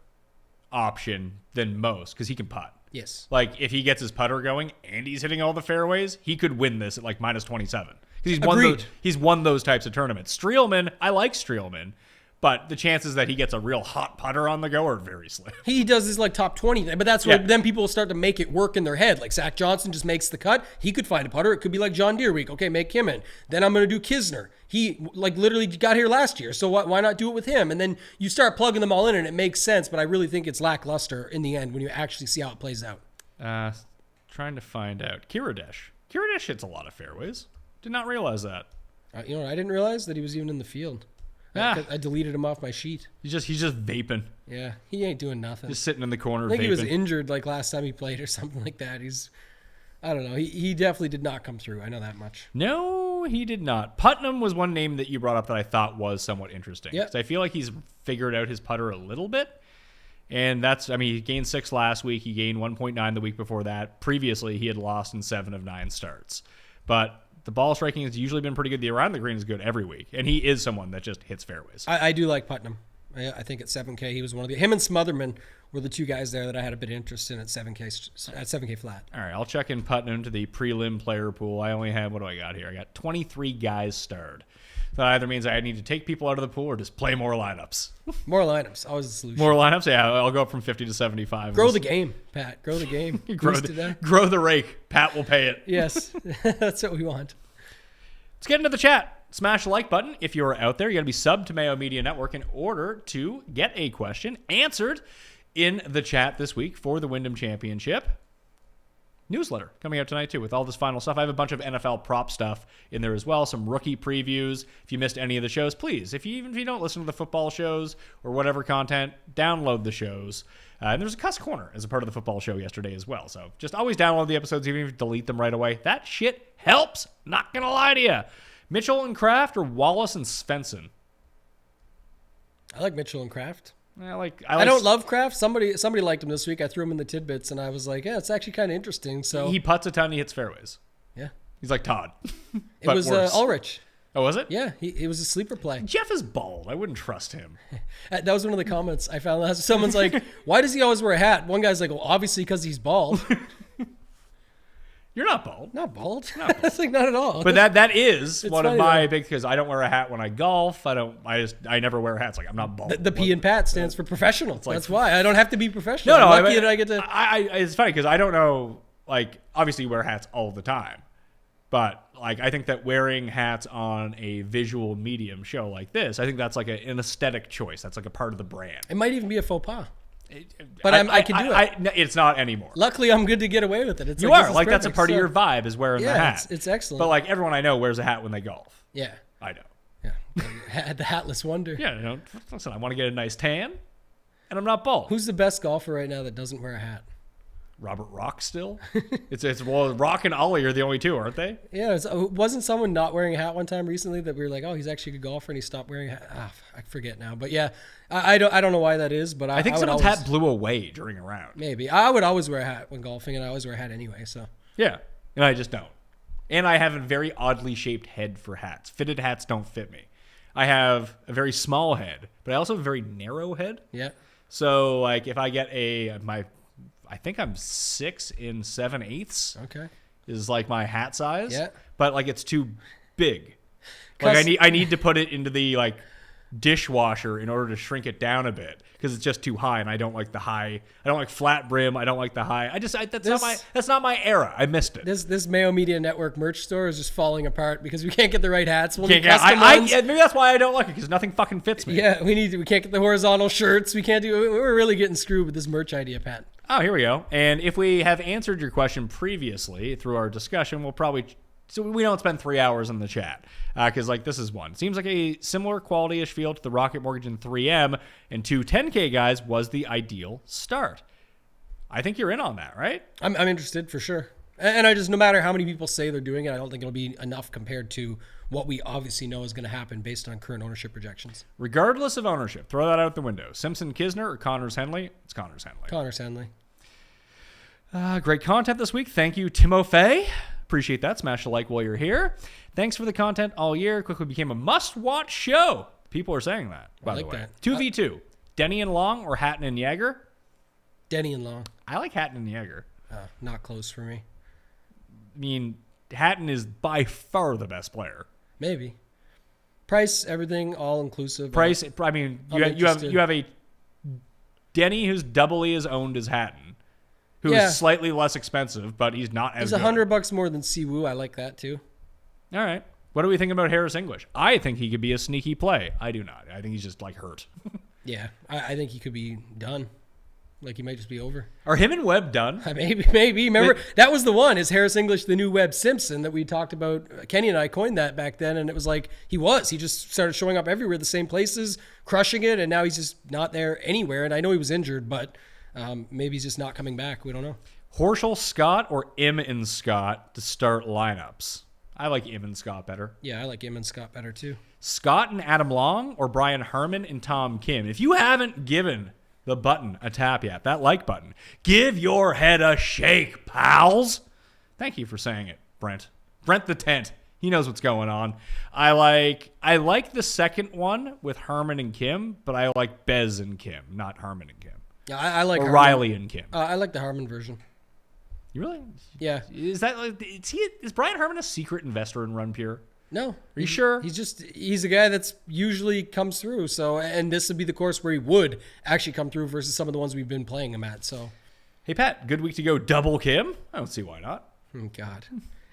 option than most because he can putt. Yes. Like if he gets his putter going and he's hitting all the fairways, he could win this at like minus 27 because he's won those types of tournaments. Streelman, I like Streelman, but the chances that he gets a real hot putter on the go are very slim. He does this like top 20 thing, but that's where then people will start to make it work in their head. Like Zach Johnson just makes the cut. He could find a putter. It could be like John Deere week. Okay, make him in. Then I'm going to do Kisner. He like literally got here last year, so why not do it with him? And then you start plugging them all in, and it makes sense. But I really think it's lackluster in the end when you actually see how it plays out. Trying to find out. Kiradesh hits a lot of fairways. Did not realize that. I didn't realize that he was even in the field. I deleted him off my sheet. He's just vaping. Yeah, he ain't doing nothing. Just sitting in the corner. I think vaping. He was injured like last time he played or something like that. I don't know. He definitely did not come through. I know that much. No, he did not. Putnam was one name that you brought up that I thought was somewhat interesting. Yeah. Because I feel like he's figured out his putter a little bit. And he gained 6 last week. He gained 1.9 the week before that. Previously, he had lost in 7 of 9 starts. But the ball striking has usually been pretty good. The around the green is good every week. And he is someone that just hits fairways. I do like Putnam. I think at 7K, he was one of him and Smotherman were the two guys there that I had a bit of interest in at 7K flat. All right, I'll check in Putnam to the prelim player pool. I only have, what do I got here? I got 23 guys starred. That either means I need to take people out of the pool or just play more lineups. More lineups, always the solution. More lineups? Yeah, I'll go up from 50 to 75. Grow the game, Pat. Grow the game. grow the rake. Pat will pay it. Yes, that's what we want. Let's get into the chat. Smash the like button if you're out there. You got to be subbed to Mayo Media Network in order to get a question answered in the chat this week for the Wyndham Championship. Newsletter coming out tonight too with all this final stuff. I have a bunch of NFL prop stuff in there as well, some rookie previews. If you missed any of the shows, please, even if you don't listen to the football shows or whatever content, download the shows. And there's a cuss corner as a part of the football show yesterday as well. So just always download the episodes, even if you delete them right away. That shit helps. Not gonna lie to you. Mitchell and Kraft or Wallace and Svensson? I like Mitchell and Kraft. I don't love Kraft. Somebody liked him this week. I threw him in the tidbits, and I was like, yeah, it's actually kind of interesting. So he putts a ton. He hits fairways. Yeah, he's like Todd. It was Ulrich. Oh, was it? Yeah, it was a sleeper play. Jeff is bald. I wouldn't trust him. That was one of the comments I found last. Someone's like, "Why does he always wear a hat?" One guy's like, "Well, obviously because he's bald." You're not bald. Not bald. That's like not at all. But that is one of funny, my though. big, because I don't wear a hat when I golf. I never wear hats. Like, I'm not bald. The P in Pat stands for professional. like- That's why I don't have to be professional. No, I'm lucky I mean, that I get to. it's funny because I don't know. Like, obviously, you wear hats all the time, but like, I think that wearing hats on a visual medium show like this, I think that's like an aesthetic choice. That's like a part of the brand. It might even be a faux pas. But I can do it. It's not anymore. Luckily, I'm good to get away with it. It's You like, are this is like that's a perfect. part of So- your vibe is wearing the Yeah, hat. it's excellent. But like everyone I know wears a hat when they golf. Yeah, I don't. yeah. The hatless wonder. Yeah, listen, I want to get a nice tan, and I'm not bald. Who's the best golfer right now that doesn't wear a hat? Robert Rock still? it's well, Rock and Ollie are the only two, aren't they? Yeah, wasn't someone not wearing a hat one time recently that we were like, oh, he's actually a good golfer and he stopped wearing a hat? I forget now, but yeah, I don't know why that is, but I think would someone's always, hat blew away during a round. Maybe I would always wear a hat when golfing, and I always wear a hat anyway. So Yeah, and I just don't. And I have a very oddly shaped head for hats. Fitted hats don't fit me. I have a very small head, but I also have a very narrow head. yeah, So like if I get I think I'm 6 7/8 okay. is like my hat size. Yeah. But like it's too big. Like I need to put it into the like dishwasher in order to shrink it down a bit because it's just too high, and I don't like the high. I don't like flat brim. I don't like the high. That's not my era. I missed it. This Mayo Media Network merch store is just falling apart because we can't get the right hats. We'll Can't need get- custom I- ones. maybe that's why I don't like it because nothing fucking fits me. Yeah, we can't get the horizontal shirts. We can't do. We're really getting screwed with this merch idea, Pat. Oh, here we go. And if we have answered your question previously through our discussion, we'll probably, so we don't spend 3 hours in the chat because like this is one. Seems like a similar quality-ish feel to the Rocket Mortgage and 3M, and 2 10K guys was the ideal start. I think you're in on that, right? I'm interested for sure. And I just, no matter how many people say they're doing it, I don't think it'll be enough compared to what we obviously know is going to happen based on current ownership projections. Regardless of ownership, throw that out the window. Simpson Kisner or Connors Henley? It's Connors Henley. Connor Sandley. Great content this week. Thank you, Timofey. Appreciate that. Smash the like while you're here. Thanks for the content all year. Quickly became a must-watch show. People are saying that, by the like way. that. 2v2. Denny and Long or Hatton and Yeager? Denny and Long. I like Hatton and Yeager. Not close for me. I mean, Hatton is by far the best player. Maybe. Price, everything, all inclusive. Price, I mean, I'm you have interested. a Denny who's doubly as owned as Hatton, who's Yeah. slightly less expensive, but he's not as He's good. $100 more than Siwoo. I like that too. All right. What do we think about Harris English? I think he could be a sneaky play. I do not. I think he's just like hurt. Yeah, I think he could be done. Like he might just be over. Are him and Webb done? Maybe. Remember, that was the one. Is Harris English the new Webb Simpson that we talked about? Kenny and I coined that back then, and it was like he just started showing up everywhere, the same places, crushing it, and now he's just not there anywhere. And I know he was injured, but maybe he's just not coming back. We don't know. Horschel Scott or Im and Scott to start lineups? I like Im and Scott better. Yeah, I like him and Scott better too. Scott and Adam Long or Brian Harmon and Tom Kim? If you haven't given the button a tap yet, that like button, give your head a shake, pals. Thank you for saying it, Brent. Brent the Tent. He knows what's going on. I like the second one with Harmon and Kim, but I like Bez and Kim, not Harmon and Kim. Yeah, I like Or Harmon. Riley and Kim. I like the Harmon version. You really? Yeah. Is that like, is Brian Harmon a secret investor in Run Pure? No. Are you sure? He's a guy that's usually comes through. So, and this would be the course where he would actually come through versus some of the ones we've been playing him at. So, Hey, Pat, good week to go double Kim? I don't see why not. oh God,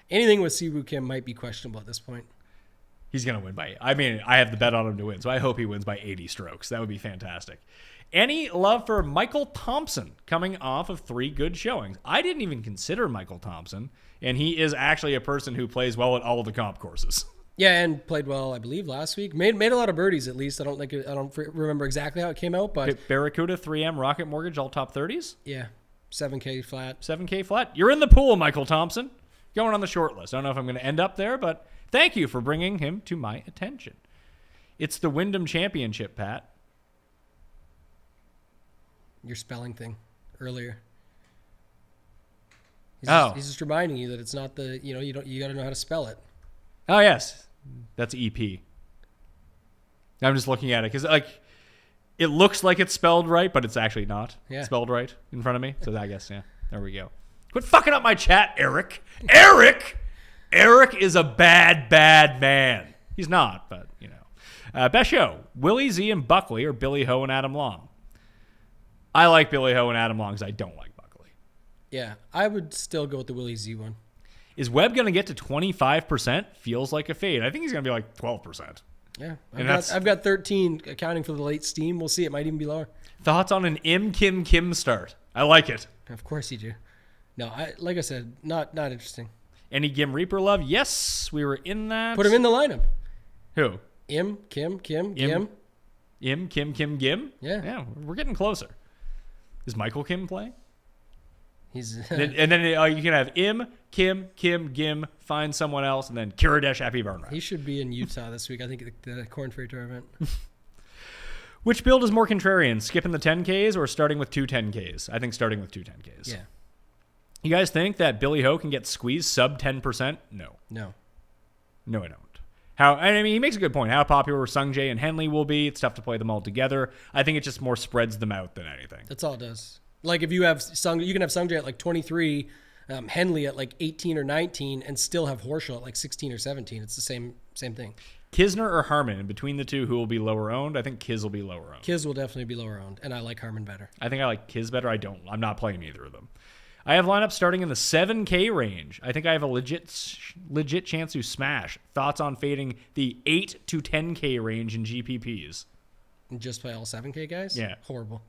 anything with Siwoo Kim might be questionable at this point. He's going to win by, I mean, I have the bet on him to win, so I hope he wins by 80 strokes. That would be fantastic. Any love for Michael Thompson coming off of 3 good showings? I didn't even consider Michael Thompson, and he is actually a person who plays well at all of the comp courses. Yeah, and played well, I believe, last week. Made a lot of birdies at least. I don't remember exactly how it came out, but Barracuda, 3M, Rocket Mortgage, all top 30s? yeah, 7K flat. 7K flat. You're in the pool, Michael Thompson. Going on the short list. I don't know if I'm going to end up there, but thank you for bringing him to my attention. It's the Wyndham Championship, Pat. Your spelling thing earlier. He's just reminding you that it's not the, you got to know how to spell it. Oh, yes. That's EP. I'm just looking at it because it looks like it's spelled right, but it's actually not spelled right in front of me. So I guess, there we go. Quit fucking up my chat, Eric. Eric is a bad man. He's not, but, best show, Willie Z and Buckley or Billy Ho and Adam Long? I like Billy Ho and Adam Long because I don't like Buckley. Yeah, I would still go with the Willie Z one. Is Webb going to get to 25%? Feels like a fade. I think he's going to be like 12%. Yeah, I've got 13 accounting for the late steam. We'll see. It might even be lower. Thoughts on an Kim start? I like it. Of course you do. No, like I said, not interesting. Any Gim Reaper love? Yes, we were in that. Put him in the lineup. Who? Kim, Gim. Kim, Gim? Yeah, we're getting closer. Is Michael Kim playing? He's and then you can have Kim, Gim, find someone else, and then Kiradesh Happy Barnrat. He should be in Utah this week. I think at the Corn Ferry Tournament. Which build is more contrarian, skipping the 10Ks or starting with two 10Ks? I think starting with two 10Ks. Yeah. You guys think that Billy Ho can get squeezed sub 10%? No, I don't. He makes a good point. How popular Sungjae and Henley will be. It's tough to play them all together. I think it just more spreads them out than anything. That's all it does. Like if you have you can have Sungjae at like 23, Henley at like 18 or 19, and still have Horschel at like 16 or 17. It's the same thing. Kisner or Harmon, between the two, who will be lower owned? I think Kiz will be lower owned. Kiz will definitely be lower owned, and I like Harmon better. I think I like Kiz better. I'm not playing either of them. I have lineups starting in the 7K range. I think I have a legit chance to smash. Thoughts on fading the 8 to 10K range in GPPs? And just play all 7K guys? Yeah. Horrible.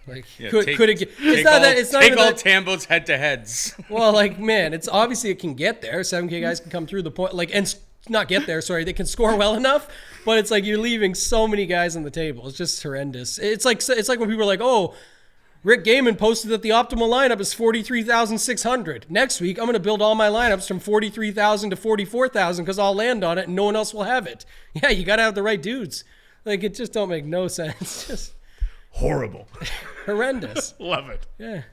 Could it get? It's not even all Tambo's head-to-heads. Well, man, it's obviously it can get there. 7K guys can come through the point, and not get there. Sorry, they can score well enough, but it's like you're leaving so many guys on the table. It's just horrendous. It's like when people are like, "Oh, Rick Gaiman posted that the optimal lineup is 43,600. Next week, I'm going to build all my lineups from 43,000 to 44,000 because I'll land on it and no one else will have it." Yeah, you got to have the right dudes. It just don't make no sense. Just horrible. Horrendous. Love it. Yeah.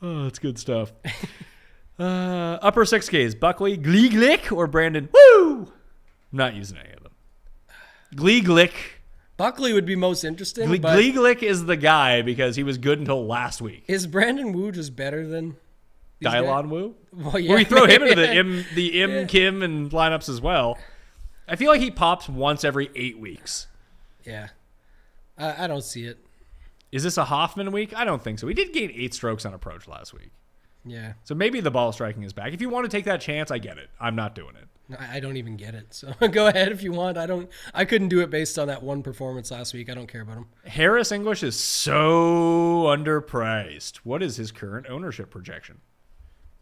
Oh, that's good stuff. Upper 6Ks, Buckley, Glick, or Brandon. Woo! I'm not using any of them. Glick. Buckley would be most interesting. Glick is the guy because he was good until last week. Is Brandon Wu just better than Dylon Wu? Well, yeah. Where we throw him into the Kim and lineups as well. I feel like he pops once every 8 weeks. Yeah. I don't see it. Is this a Hoffman week? I don't think so. He did gain 8 strokes on approach last week. Yeah. So maybe the ball striking is back. If you want to take that chance, I get it. I'm not doing it. I don't even get it. So go ahead if you want. I couldn't do it based on that one performance last week. I don't care about him. Harris English is so underpriced. What is his current ownership projection?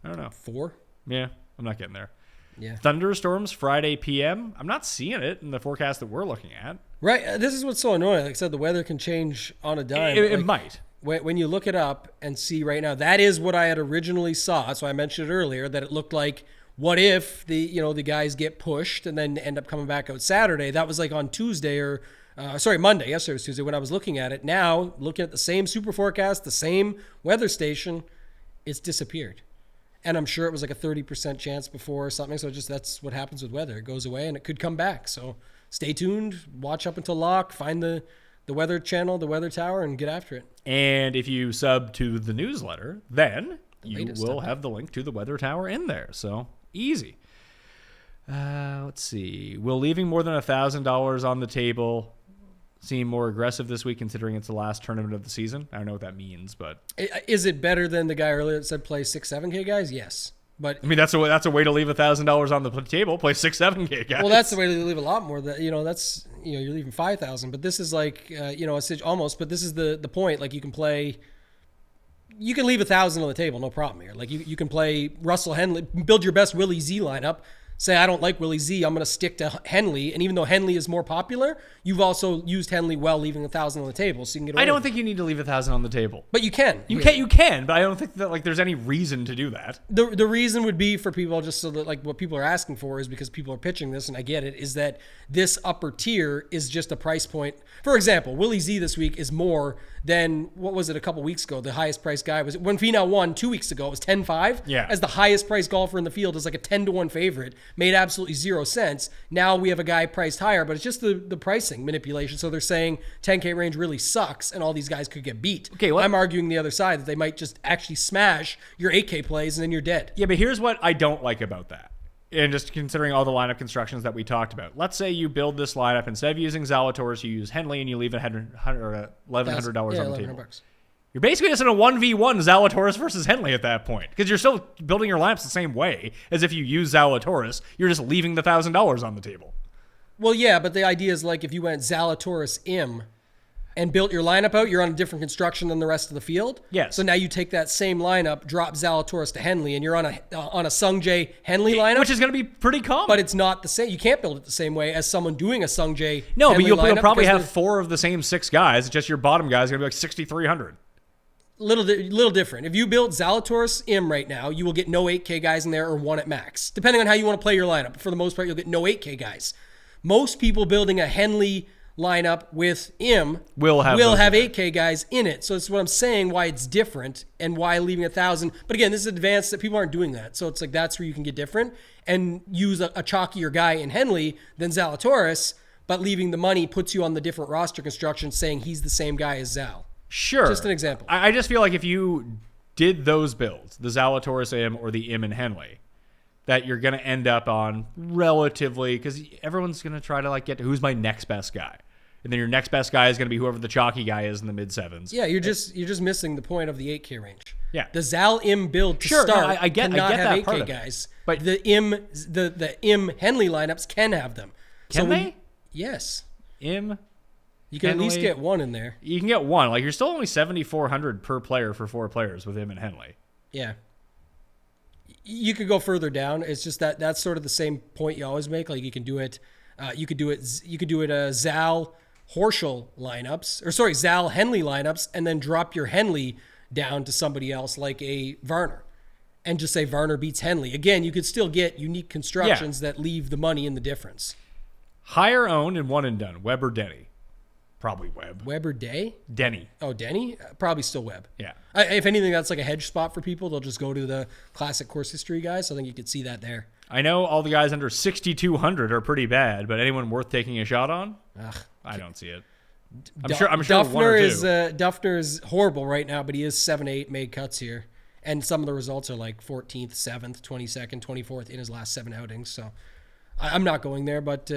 I don't know. 4? Yeah, I'm not getting there. Yeah. Thunderstorms Friday PM. I'm not seeing it in the forecast that we're looking at. Right. This is what's so annoying. Like I said, the weather can change on a dime. It might. When you look it up and see right now, that is what I had originally saw. So I mentioned it earlier that it looked like, what if the guys get pushed and then end up coming back out Saturday? That was like on Tuesday Monday. Yesterday was Tuesday when I was looking at it. Now, looking at the same super forecast, the same weather station, it's disappeared. And I'm sure it was like a 30% chance before or something. So that's what happens with weather. It goes away and it could come back. So stay tuned. Watch up until lock. Find the weather channel, the weather tower, and get after it. And if you sub to the newsletter, then you will have the link to the weather tower in there. So easy. Let's see. Will leaving more than $1,000 on the table seem more aggressive this week, considering it's the last tournament of the season? I don't know what that means, but is it better than the guy earlier that said play 6-7K guys? Yes, but I mean that's a way to leave $1,000 on the table. Play 6-7K guys. Well, that's the way to leave a lot more. That that's you're leaving 5,000, but this is like almost. But this is the point. Like you can leave 1,000 on the table, no problem here. Like you can play Russell Henley, build your best Willie Z lineup. Say, I don't like Willie Z, I'm going to stick to Henley. And even though Henley is more popular, you've also used Henley well, leaving 1,000 on the table. So you can get away. I don't think you need to leave 1,000 on the table. But you can. You can, but I don't think that there's any reason to do that. The reason would be for people, just so that what people are asking for is because people are pitching this, and I get it, is that this upper tier is just a price point. For example, Willie Z this week is more than, what was it a couple weeks ago? The highest priced guy was, when Finau won 2 weeks ago, it was 10-5. Yeah. As the highest priced golfer in the field is like a 10-1 favorite. made absolutely zero sense. Now we have a guy priced higher, but it's just the pricing manipulation. So they're saying 10K range really sucks and all these guys could get beat. Okay, I'm arguing the other side that they might just actually smash your 8K plays and then you're dead. Yeah, but here's what I don't like about that. And just considering all the lineup constructions that we talked about. Let's say you build this lineup, instead of using Zalatoris, you use Henley and you leave $1,100 on the table. $1,100. You're basically just in a 1v1 Zalatoris versus Henley at that point, because you're still building your lineups the same way as if you use Zalatoris. You're just leaving the $1,000 on the table. Well, yeah, but the idea is like if you went Zalatoris Im and built your lineup out, you're on a different construction than the rest of the field. Yes. So now you take that same lineup, drop Zalatoris to Henley, and you're on a Sungjae Henley lineup, Which is going to be pretty common. but it's not the same. You can't build it the same way as someone doing a Sungjae. No, Henley but you'll lineup probably because have 4 of the same 6 guys. It's just your bottom guy is going to be like 6,300. little different. If you build Zalatoris Im right now, you will get no 8K guys in there or 1 at max, depending on how you want to play your lineup. For the most part, you'll get no 8K guys. Most people building a Henley lineup with Im will have 8K guys in it. So that's what I'm saying, why it's different and why leaving 1,000. But again, this is advanced that people aren't doing that. So it's like that's where you can get different and use a chalkier guy in Henley than Zalatoris, but leaving the money puts you on the different roster construction saying he's the same guy as Zal. Sure. Just an example. I just feel like if you did those builds, the Zalatoris Im or the Im and Henley, that you're going to end up on relatively, because everyone's going to try to like get to who's my next best guy. And then your next best guy is going to be whoever the chalky guy is in the mid-7s. Yeah, you're just missing the point of the 8K range. Yeah. The Zal Im build to Sure, no, start I get cannot have that part 8K of it. guys. But the Im Henley lineups can have them. Can they? Yes. Im, You can Henley, at least get 1 in there. you can get 1. Like you're still only 7,400 per player for 4 players with Im and Henley. Yeah. You could go further down. It's just that's sort of the same point you always make. Like you can do it. You could do it Zal Horschel lineups, or sorry, Zal Henley lineups, and then drop your Henley down to somebody else like a Varner, and just say Varner beats Henley. Again, you could still get unique constructions that leave the money in the difference. Higher owned and one and done. Webb or Denny? Probably Webb. Webb or Day? Denny. Oh, Denny? Probably still Webb. Yeah. If anything, that's like a hedge spot for people. They'll just go to the classic course history guys. So I think you could see that there. I know all the guys under 6,200 are pretty bad, but anyone worth taking a shot on? Ugh. I don't see it. I'm sure one or two. Duffner is horrible right now, but he is 7-8 made cuts here. And some of the results are like 14th, 7th, 22nd, 24th in his last 7 outings. So I'm not going there, but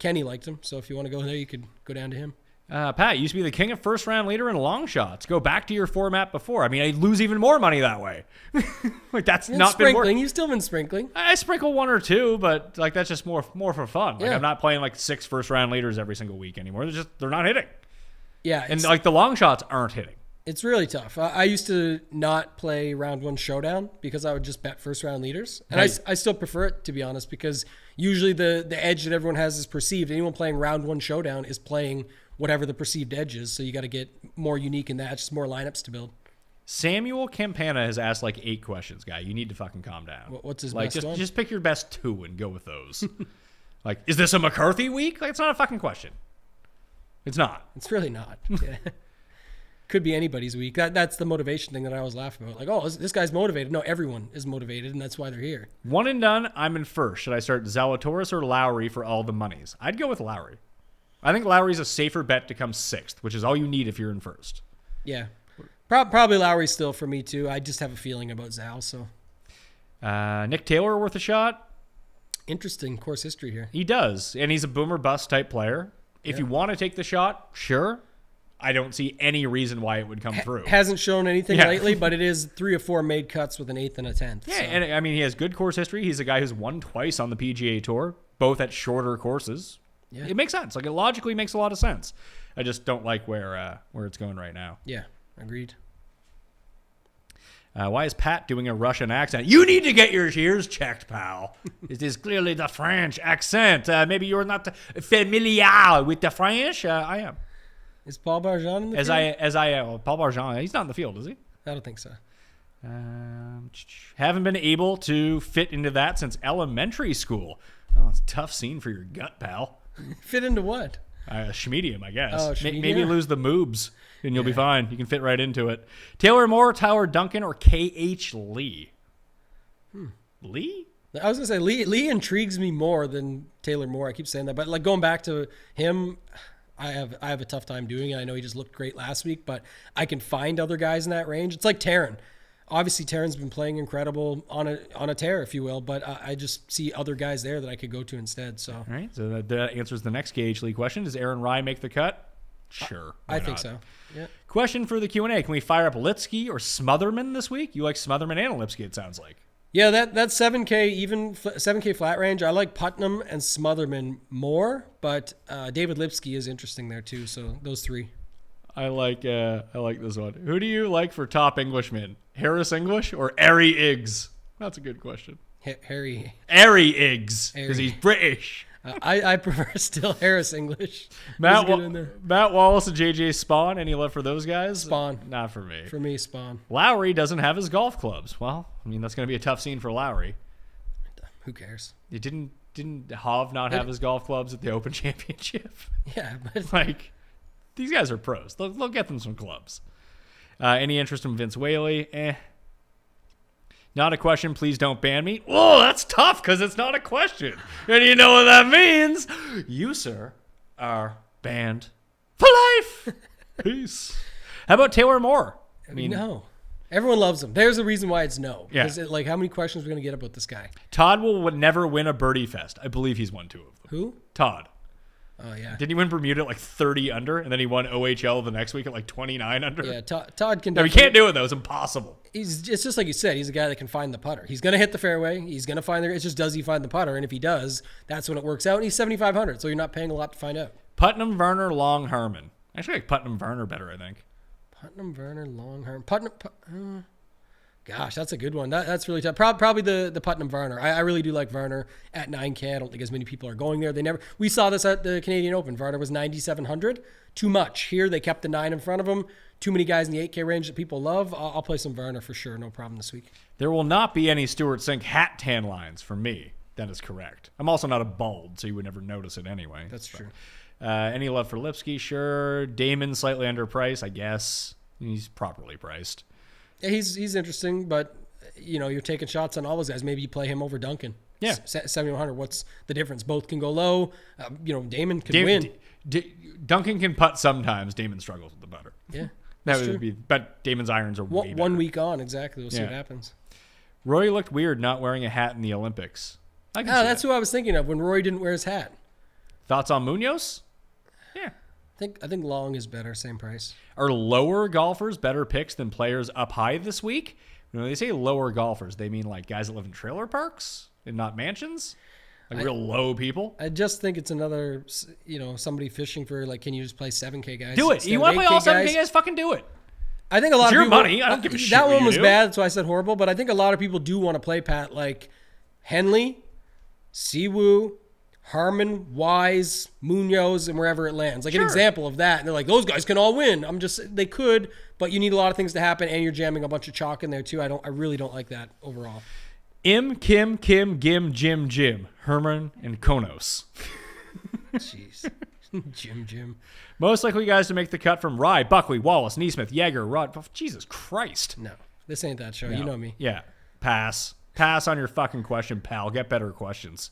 Kenny liked him. So if you want to go there, you could go down to him. Pat, you used to be the king of first-round leader in long shots. Go back to your format before. I mean, I'd lose even more money that way. Like that's not been sprinkling. You've still been sprinkling. I sprinkle 1 or 2, but like that's just more for fun. Like Yeah. I'm not playing like 6 first-round leaders every single week anymore. They're not hitting. Yeah, And like the long shots aren't hitting. it's really tough. I used to not play round 1 showdown because I would just bet first round leaders. And Right. I still prefer it, to be honest, because usually the edge that everyone has is perceived. Anyone playing round 1 showdown is playing whatever the perceived edge is. So you got to get more unique in that. It's just more lineups to build. Samuel Campana has asked like 8 questions, guy. You need to fucking calm down. What's his like best one? just pick your best 2 and go with those. Like, is this a McCarthy week? Like, it's not a fucking question. It's not. It's really not. Yeah. Could be anybody's week. That's the motivation thing that I always laugh about. Like, oh, this guy's motivated. No, everyone is motivated, and that's why they're here. One and done, I'm in first. Should I start Zalatoris or Lowry for all the monies? I'd go with Lowry. I think Lowry's a safer bet to come 6th, which is all you need if you're in first. Yeah. Probably Lowry still for me, too. I just have a feeling about Zal, so. Nick Taylor worth a shot? Interesting course history here. He does, and he's a boomer bust type player. If you want to take the shot, sure. I don't see any reason why it would come through. Hasn't shown anything Yeah. lately, but it is 3 or 4 made cuts with an 8th and a 10th. Yeah, so. and I mean, he has good course history. He's a guy who's won twice on the PGA Tour, both at shorter courses. Yeah. It makes sense. Like, it logically makes a lot of sense. I just don't like where it's going right now. Yeah, agreed. Why is Pat doing a Russian accent? You need to get your ears checked, pal. It is clearly the French accent. Maybe you're not familiar with the French. I am. Is Paul Barjan in the field? Paul Barjan, he's not in the field, is he? I don't think so. Haven't been able to fit into that since elementary school. Oh, it's a tough scene for your gut, pal. Fit into what? Schmedium, I guess. Oh, Schmedium? Maybe lose the moobs, and you'll be fine. You can fit right into it. Taylor Moore, Tyler Duncan, or K.H. Lee? Lee? I was gonna say Lee intrigues me more than Taylor Moore. I keep saying that, but like going back to him, I have a tough time doing it. I know he just looked great last week, but I can find other guys in that range. It's like Taryn. Obviously, Taryn's been playing incredible on a tear, if you will, but I just see other guys there that I could go to instead. So all right, so that answers the next Gage League question. Does Aaron Rye make the cut? Sure, I think so. Yeah. Question for the Q&A: can we fire up Lipsky or Smotherman this week? You like Smotherman and Lipsky, it sounds like. Yeah, that 7K even 7K flat range. I like Putnam and Smotherman more, but David Lipsky is interesting there too. So those three. I like this one. Who do you like for top Englishman? Harris English or Harry Iggs? That's a good question. Harry Iggs, because he's British. I prefer still Harris English. Matt Wallace and JJ Spawn. Any love for those guys? Spawn. Not for me. For me, Spawn. Lowry doesn't have his golf clubs. Well, I mean, that's going to be a tough scene for Lowry. Who cares? You didn't Hav not have his golf clubs at the Open Championship? Yeah, but like, these guys are pros. They'll get them some clubs. Any interest in Vince Whaley? Not a question. Please don't ban me. Whoa, that's tough because it's not a question. And you know what that means. You, sir, are banned for life. Peace. How about Taylor Moore? I mean, no. Everyone loves him. There's a reason why it's no. Yeah. Is it like how many questions we're going to get about this guy? Todd will never win a birdie fest. I believe he's won 2 of them. Who? Todd. Oh, yeah. Didn't he win Bermuda at like 30 under, and then he won OHL the next week at like 29 under? Yeah, Todd can. No, he can't do it though. It's impossible. It's just like you said. He's a guy that can find the putter. He's going to hit the fairway. He's going to find it's just does he find the putter? And if he does, that's when it works out. And he's 7,500, so you're not paying a lot to find out. Putnam, Werner, Long, Harmon. Actually, I like Putnam, Werner better, I think. Putnam, Werner, Long, Harmon. Gosh, that's a good one. That's really tough. Probably the Putnam Werner. I really do like Werner at 9K. I don't think as many people are going there. We saw this at the Canadian Open. Werner was 9,700. Too much. Here they kept the 9 in front of him. Too many guys in the 8K range that people love. I'll play some Werner for sure. No problem this week. There will not be any Stuart Sink hat tan lines for me. That is correct. I'm also not a bald, so you would never notice it anyway. That's true. Any love for Lipsky? Sure. Damon slightly underpriced, I guess. He's properly priced. Yeah, he's interesting, but you're taking shots on all those guys. Maybe you play him over Duncan. Yeah, 7,100. What's the difference? Both can go low. Damon can win. Duncan can putt sometimes. Damon struggles with the putter. Yeah, that would be. But Damon's irons are way better. 1 week on exactly. We'll see what happens. Roy looked weird not wearing a hat in the Olympics. That's who I was thinking of when Roy didn't wear his hat. Thoughts on Munoz? Yeah. I think Long is better, same price. Are lower golfers better picks than players up high this week? When they say lower golfers, they mean like guys that live in trailer parks and not mansions? Like real low people? I just think it's another, somebody fishing for like, can you just play 7K guys? Do it. You want to play all 7K guys? Fucking do it. I think a lot of people. It's your money. I don't give a shit. That one was do. bad, so I said horrible, but I think a lot of people do want to play Pat like Henley, Siwoo, Harmon, Wise, Munoz, and wherever it lands. Like an example of that. And they're like, those guys can all win. They could, but you need a lot of things to happen, and you're jamming a bunch of chalk in there too. I really don't like that overall. Kim, Gim, Jim, Herman, and Konos. Jeez. Jim. Most likely guys to make the cut from Rye, Buckley, Wallace, Neesmith, Yeager, Rod. Oh, Jesus Christ. No, this ain't that show. No. You know me. Yeah. Pass on your fucking question, pal. Get better questions.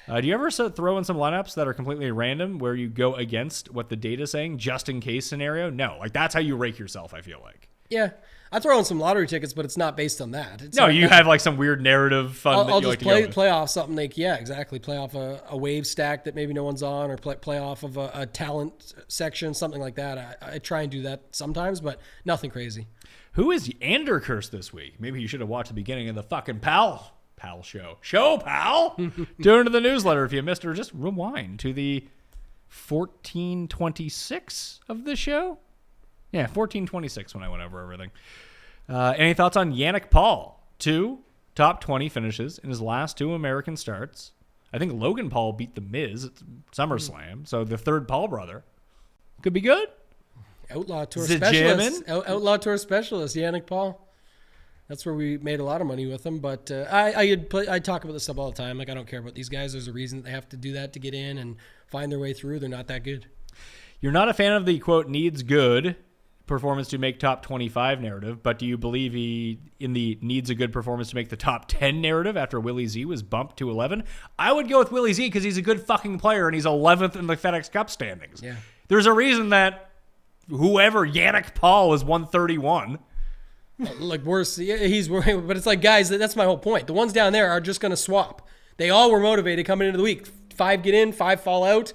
Do you ever throw in some lineups that are completely random where you go against what the data's saying, just in case scenario? No. Like, that's how you rake yourself, I feel like. Yeah. I throw in some lottery tickets, but it's not based on that. You have like some weird narrative fun that you like to go with. I'll just play off something like, yeah, exactly. Play off a wave stack that maybe no one's on, or play off of a talent section, something like that. I try and do that sometimes, but nothing crazy. Who is Anderkirst this week? Maybe you should have watched the beginning of the fucking Pal show. Pal! Tune into the newsletter if you missed, or just rewind to the 1426 of the show. Yeah, 1426 when I went over everything. Any thoughts on Yannick Paul? 2 top 20 finishes in his last 2 American starts. I think Logan Paul beat The Miz at SummerSlam, so the third Paul brother. Could be good. Outlaw Tour specialist. Outlaw Tour specialist, Yannick Paul. That's where we made a lot of money with him. But I talk about this stuff all the time. Like, I don't care about these guys. There's a reason that they have to do that to get in and find their way through. They're not that good. You're not a fan of the, quote, needs good performance to make top 25 narrative, but do you believe he in the needs a good performance to make the top 10 narrative after Willie Z was bumped to 11? I would go with Willie Z because he's a good fucking player and he's 11th in the FedEx Cup standings. Yeah. There's a reason that whoever, Yannick Paul, is 131. Like worse, he's worried, but it's like, guys, that's my whole point. The ones down there are just going to swap. They all were motivated coming into the week. 5 get in, 5 fall out.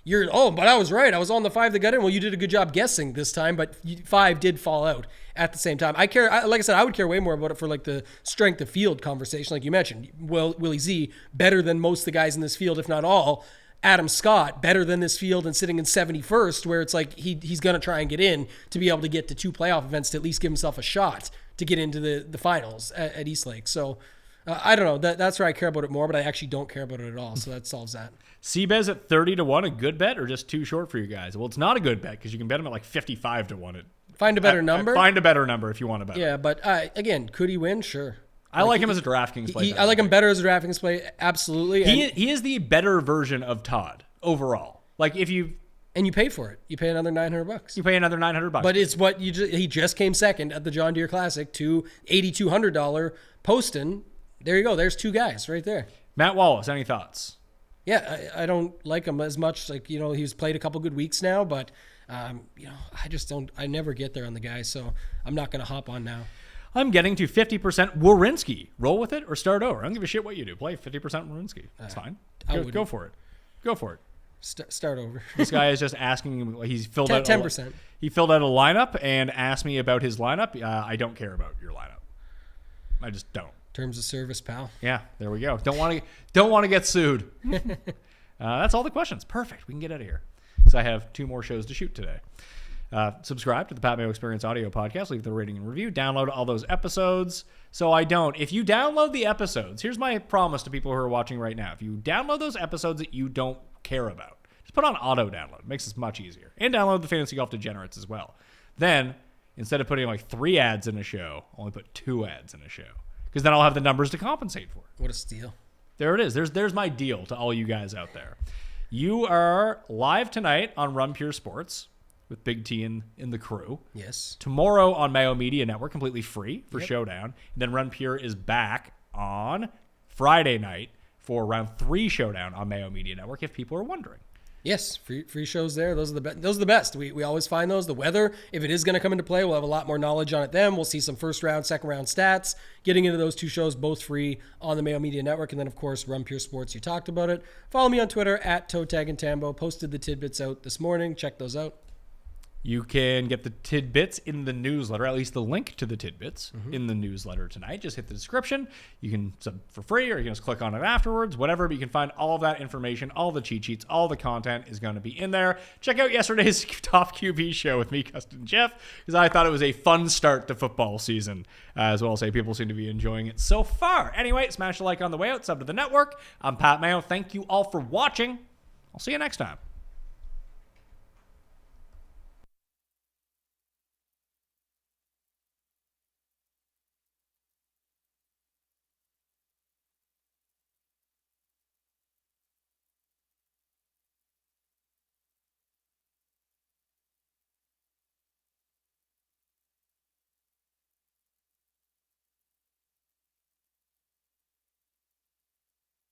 But I was right. I was on the 5 that got in. Well, you did a good job guessing this time, but 5 did fall out at the same time. Like I said, I would care way more about it for like the strength of field conversation, like you mentioned. Well, Willie Z, better than most of the guys in this field, if not all. Adam Scott, better than this field and sitting in 71st, where it's like he's going to try and get in to be able to get to 2 playoff events to at least give himself a shot to get into the finals at Eastlake. So I don't know. That's where I care about it more, but I actually don't care about it at all. So that solves that. Seabez at 30-1, a good bet or just too short for you guys? Well, it's not a good bet because you can bet him at like 55-1. Find a better number. Find a better number if you want to bet. Yeah, but again, could he win? Sure. I like him as a DraftKings play. I like him better as a DraftKings play. Absolutely. He is the better version of Todd overall. Like if you and you pay for it, you pay another $900. You pay another $900. But it's what he just came second at the John Deere Classic to $8,200 Poston. There you go. There's 2 guys right there. Matt Wallace, any thoughts? Yeah, I don't like him as much. Like, he's played a couple good weeks now, but, I just don't. I never get there on the guy, so I'm not going to hop on now. I'm getting to 50% Werenski. Roll with it or start over. I don't give a shit what you do. Play 50% Werenski. That's fine. Go for it. Go for it. Start over. This guy is just asking. He's filled out 10%. He filled out a lineup and asked me about his lineup. I don't care about your lineup. I just don't. Terms of service, pal. Yeah, there we go. Don't want to get sued. That's all the questions. Perfect. We can get out of here because I have 2 more shows to shoot today. Subscribe to the Pat Mayo Experience Audio Podcast. Leave the rating and review. Download all those episodes. So I don't. If you download the episodes, here's my promise to people who are watching right now. If you download those episodes that you don't care about, just put on auto download. It makes this much easier. And download the Fantasy Golf Degenerates as well. Then, instead of putting like 3 ads in a show, only put 2 ads in a show. Because then I'll have the numbers to compensate for it. What a steal. There it is. There's my deal to all you guys out there. You are live tonight on Run Pure Sports with Big T in the crew. Yes. Tomorrow on Mayo Media Network, completely free for Showdown. And then Run Pure is back on Friday night for Round 3 Showdown on Mayo Media Network, if people are wondering. Yes, free shows there. Those are the best. We always find those. The weather, if it is going to come into play, we'll have a lot more knowledge on it then. We'll see some first round, second round stats. Getting into those 2 shows, both free on the Mayo Media Network. And then, of course, Run Pure Sports. You talked about it. Follow me on Twitter at @ToeTagAndTambo. Posted the tidbits out this morning. Check those out. You can get the tidbits in the newsletter, at least the link to the tidbits in the newsletter tonight. Just hit the description. You can sub for free or you can just click on it afterwards, whatever. But you can find all of that information, all the cheat sheets, all the content is going to be in there. Check out yesterday's Top QB show with me, Custin Jeff, because I thought it was a fun start to football season as well. Say people seem to be enjoying it so far. Anyway, smash a like on the way out, sub to the network. I'm Pat Mayo. Thank you all for watching. I'll see you next time.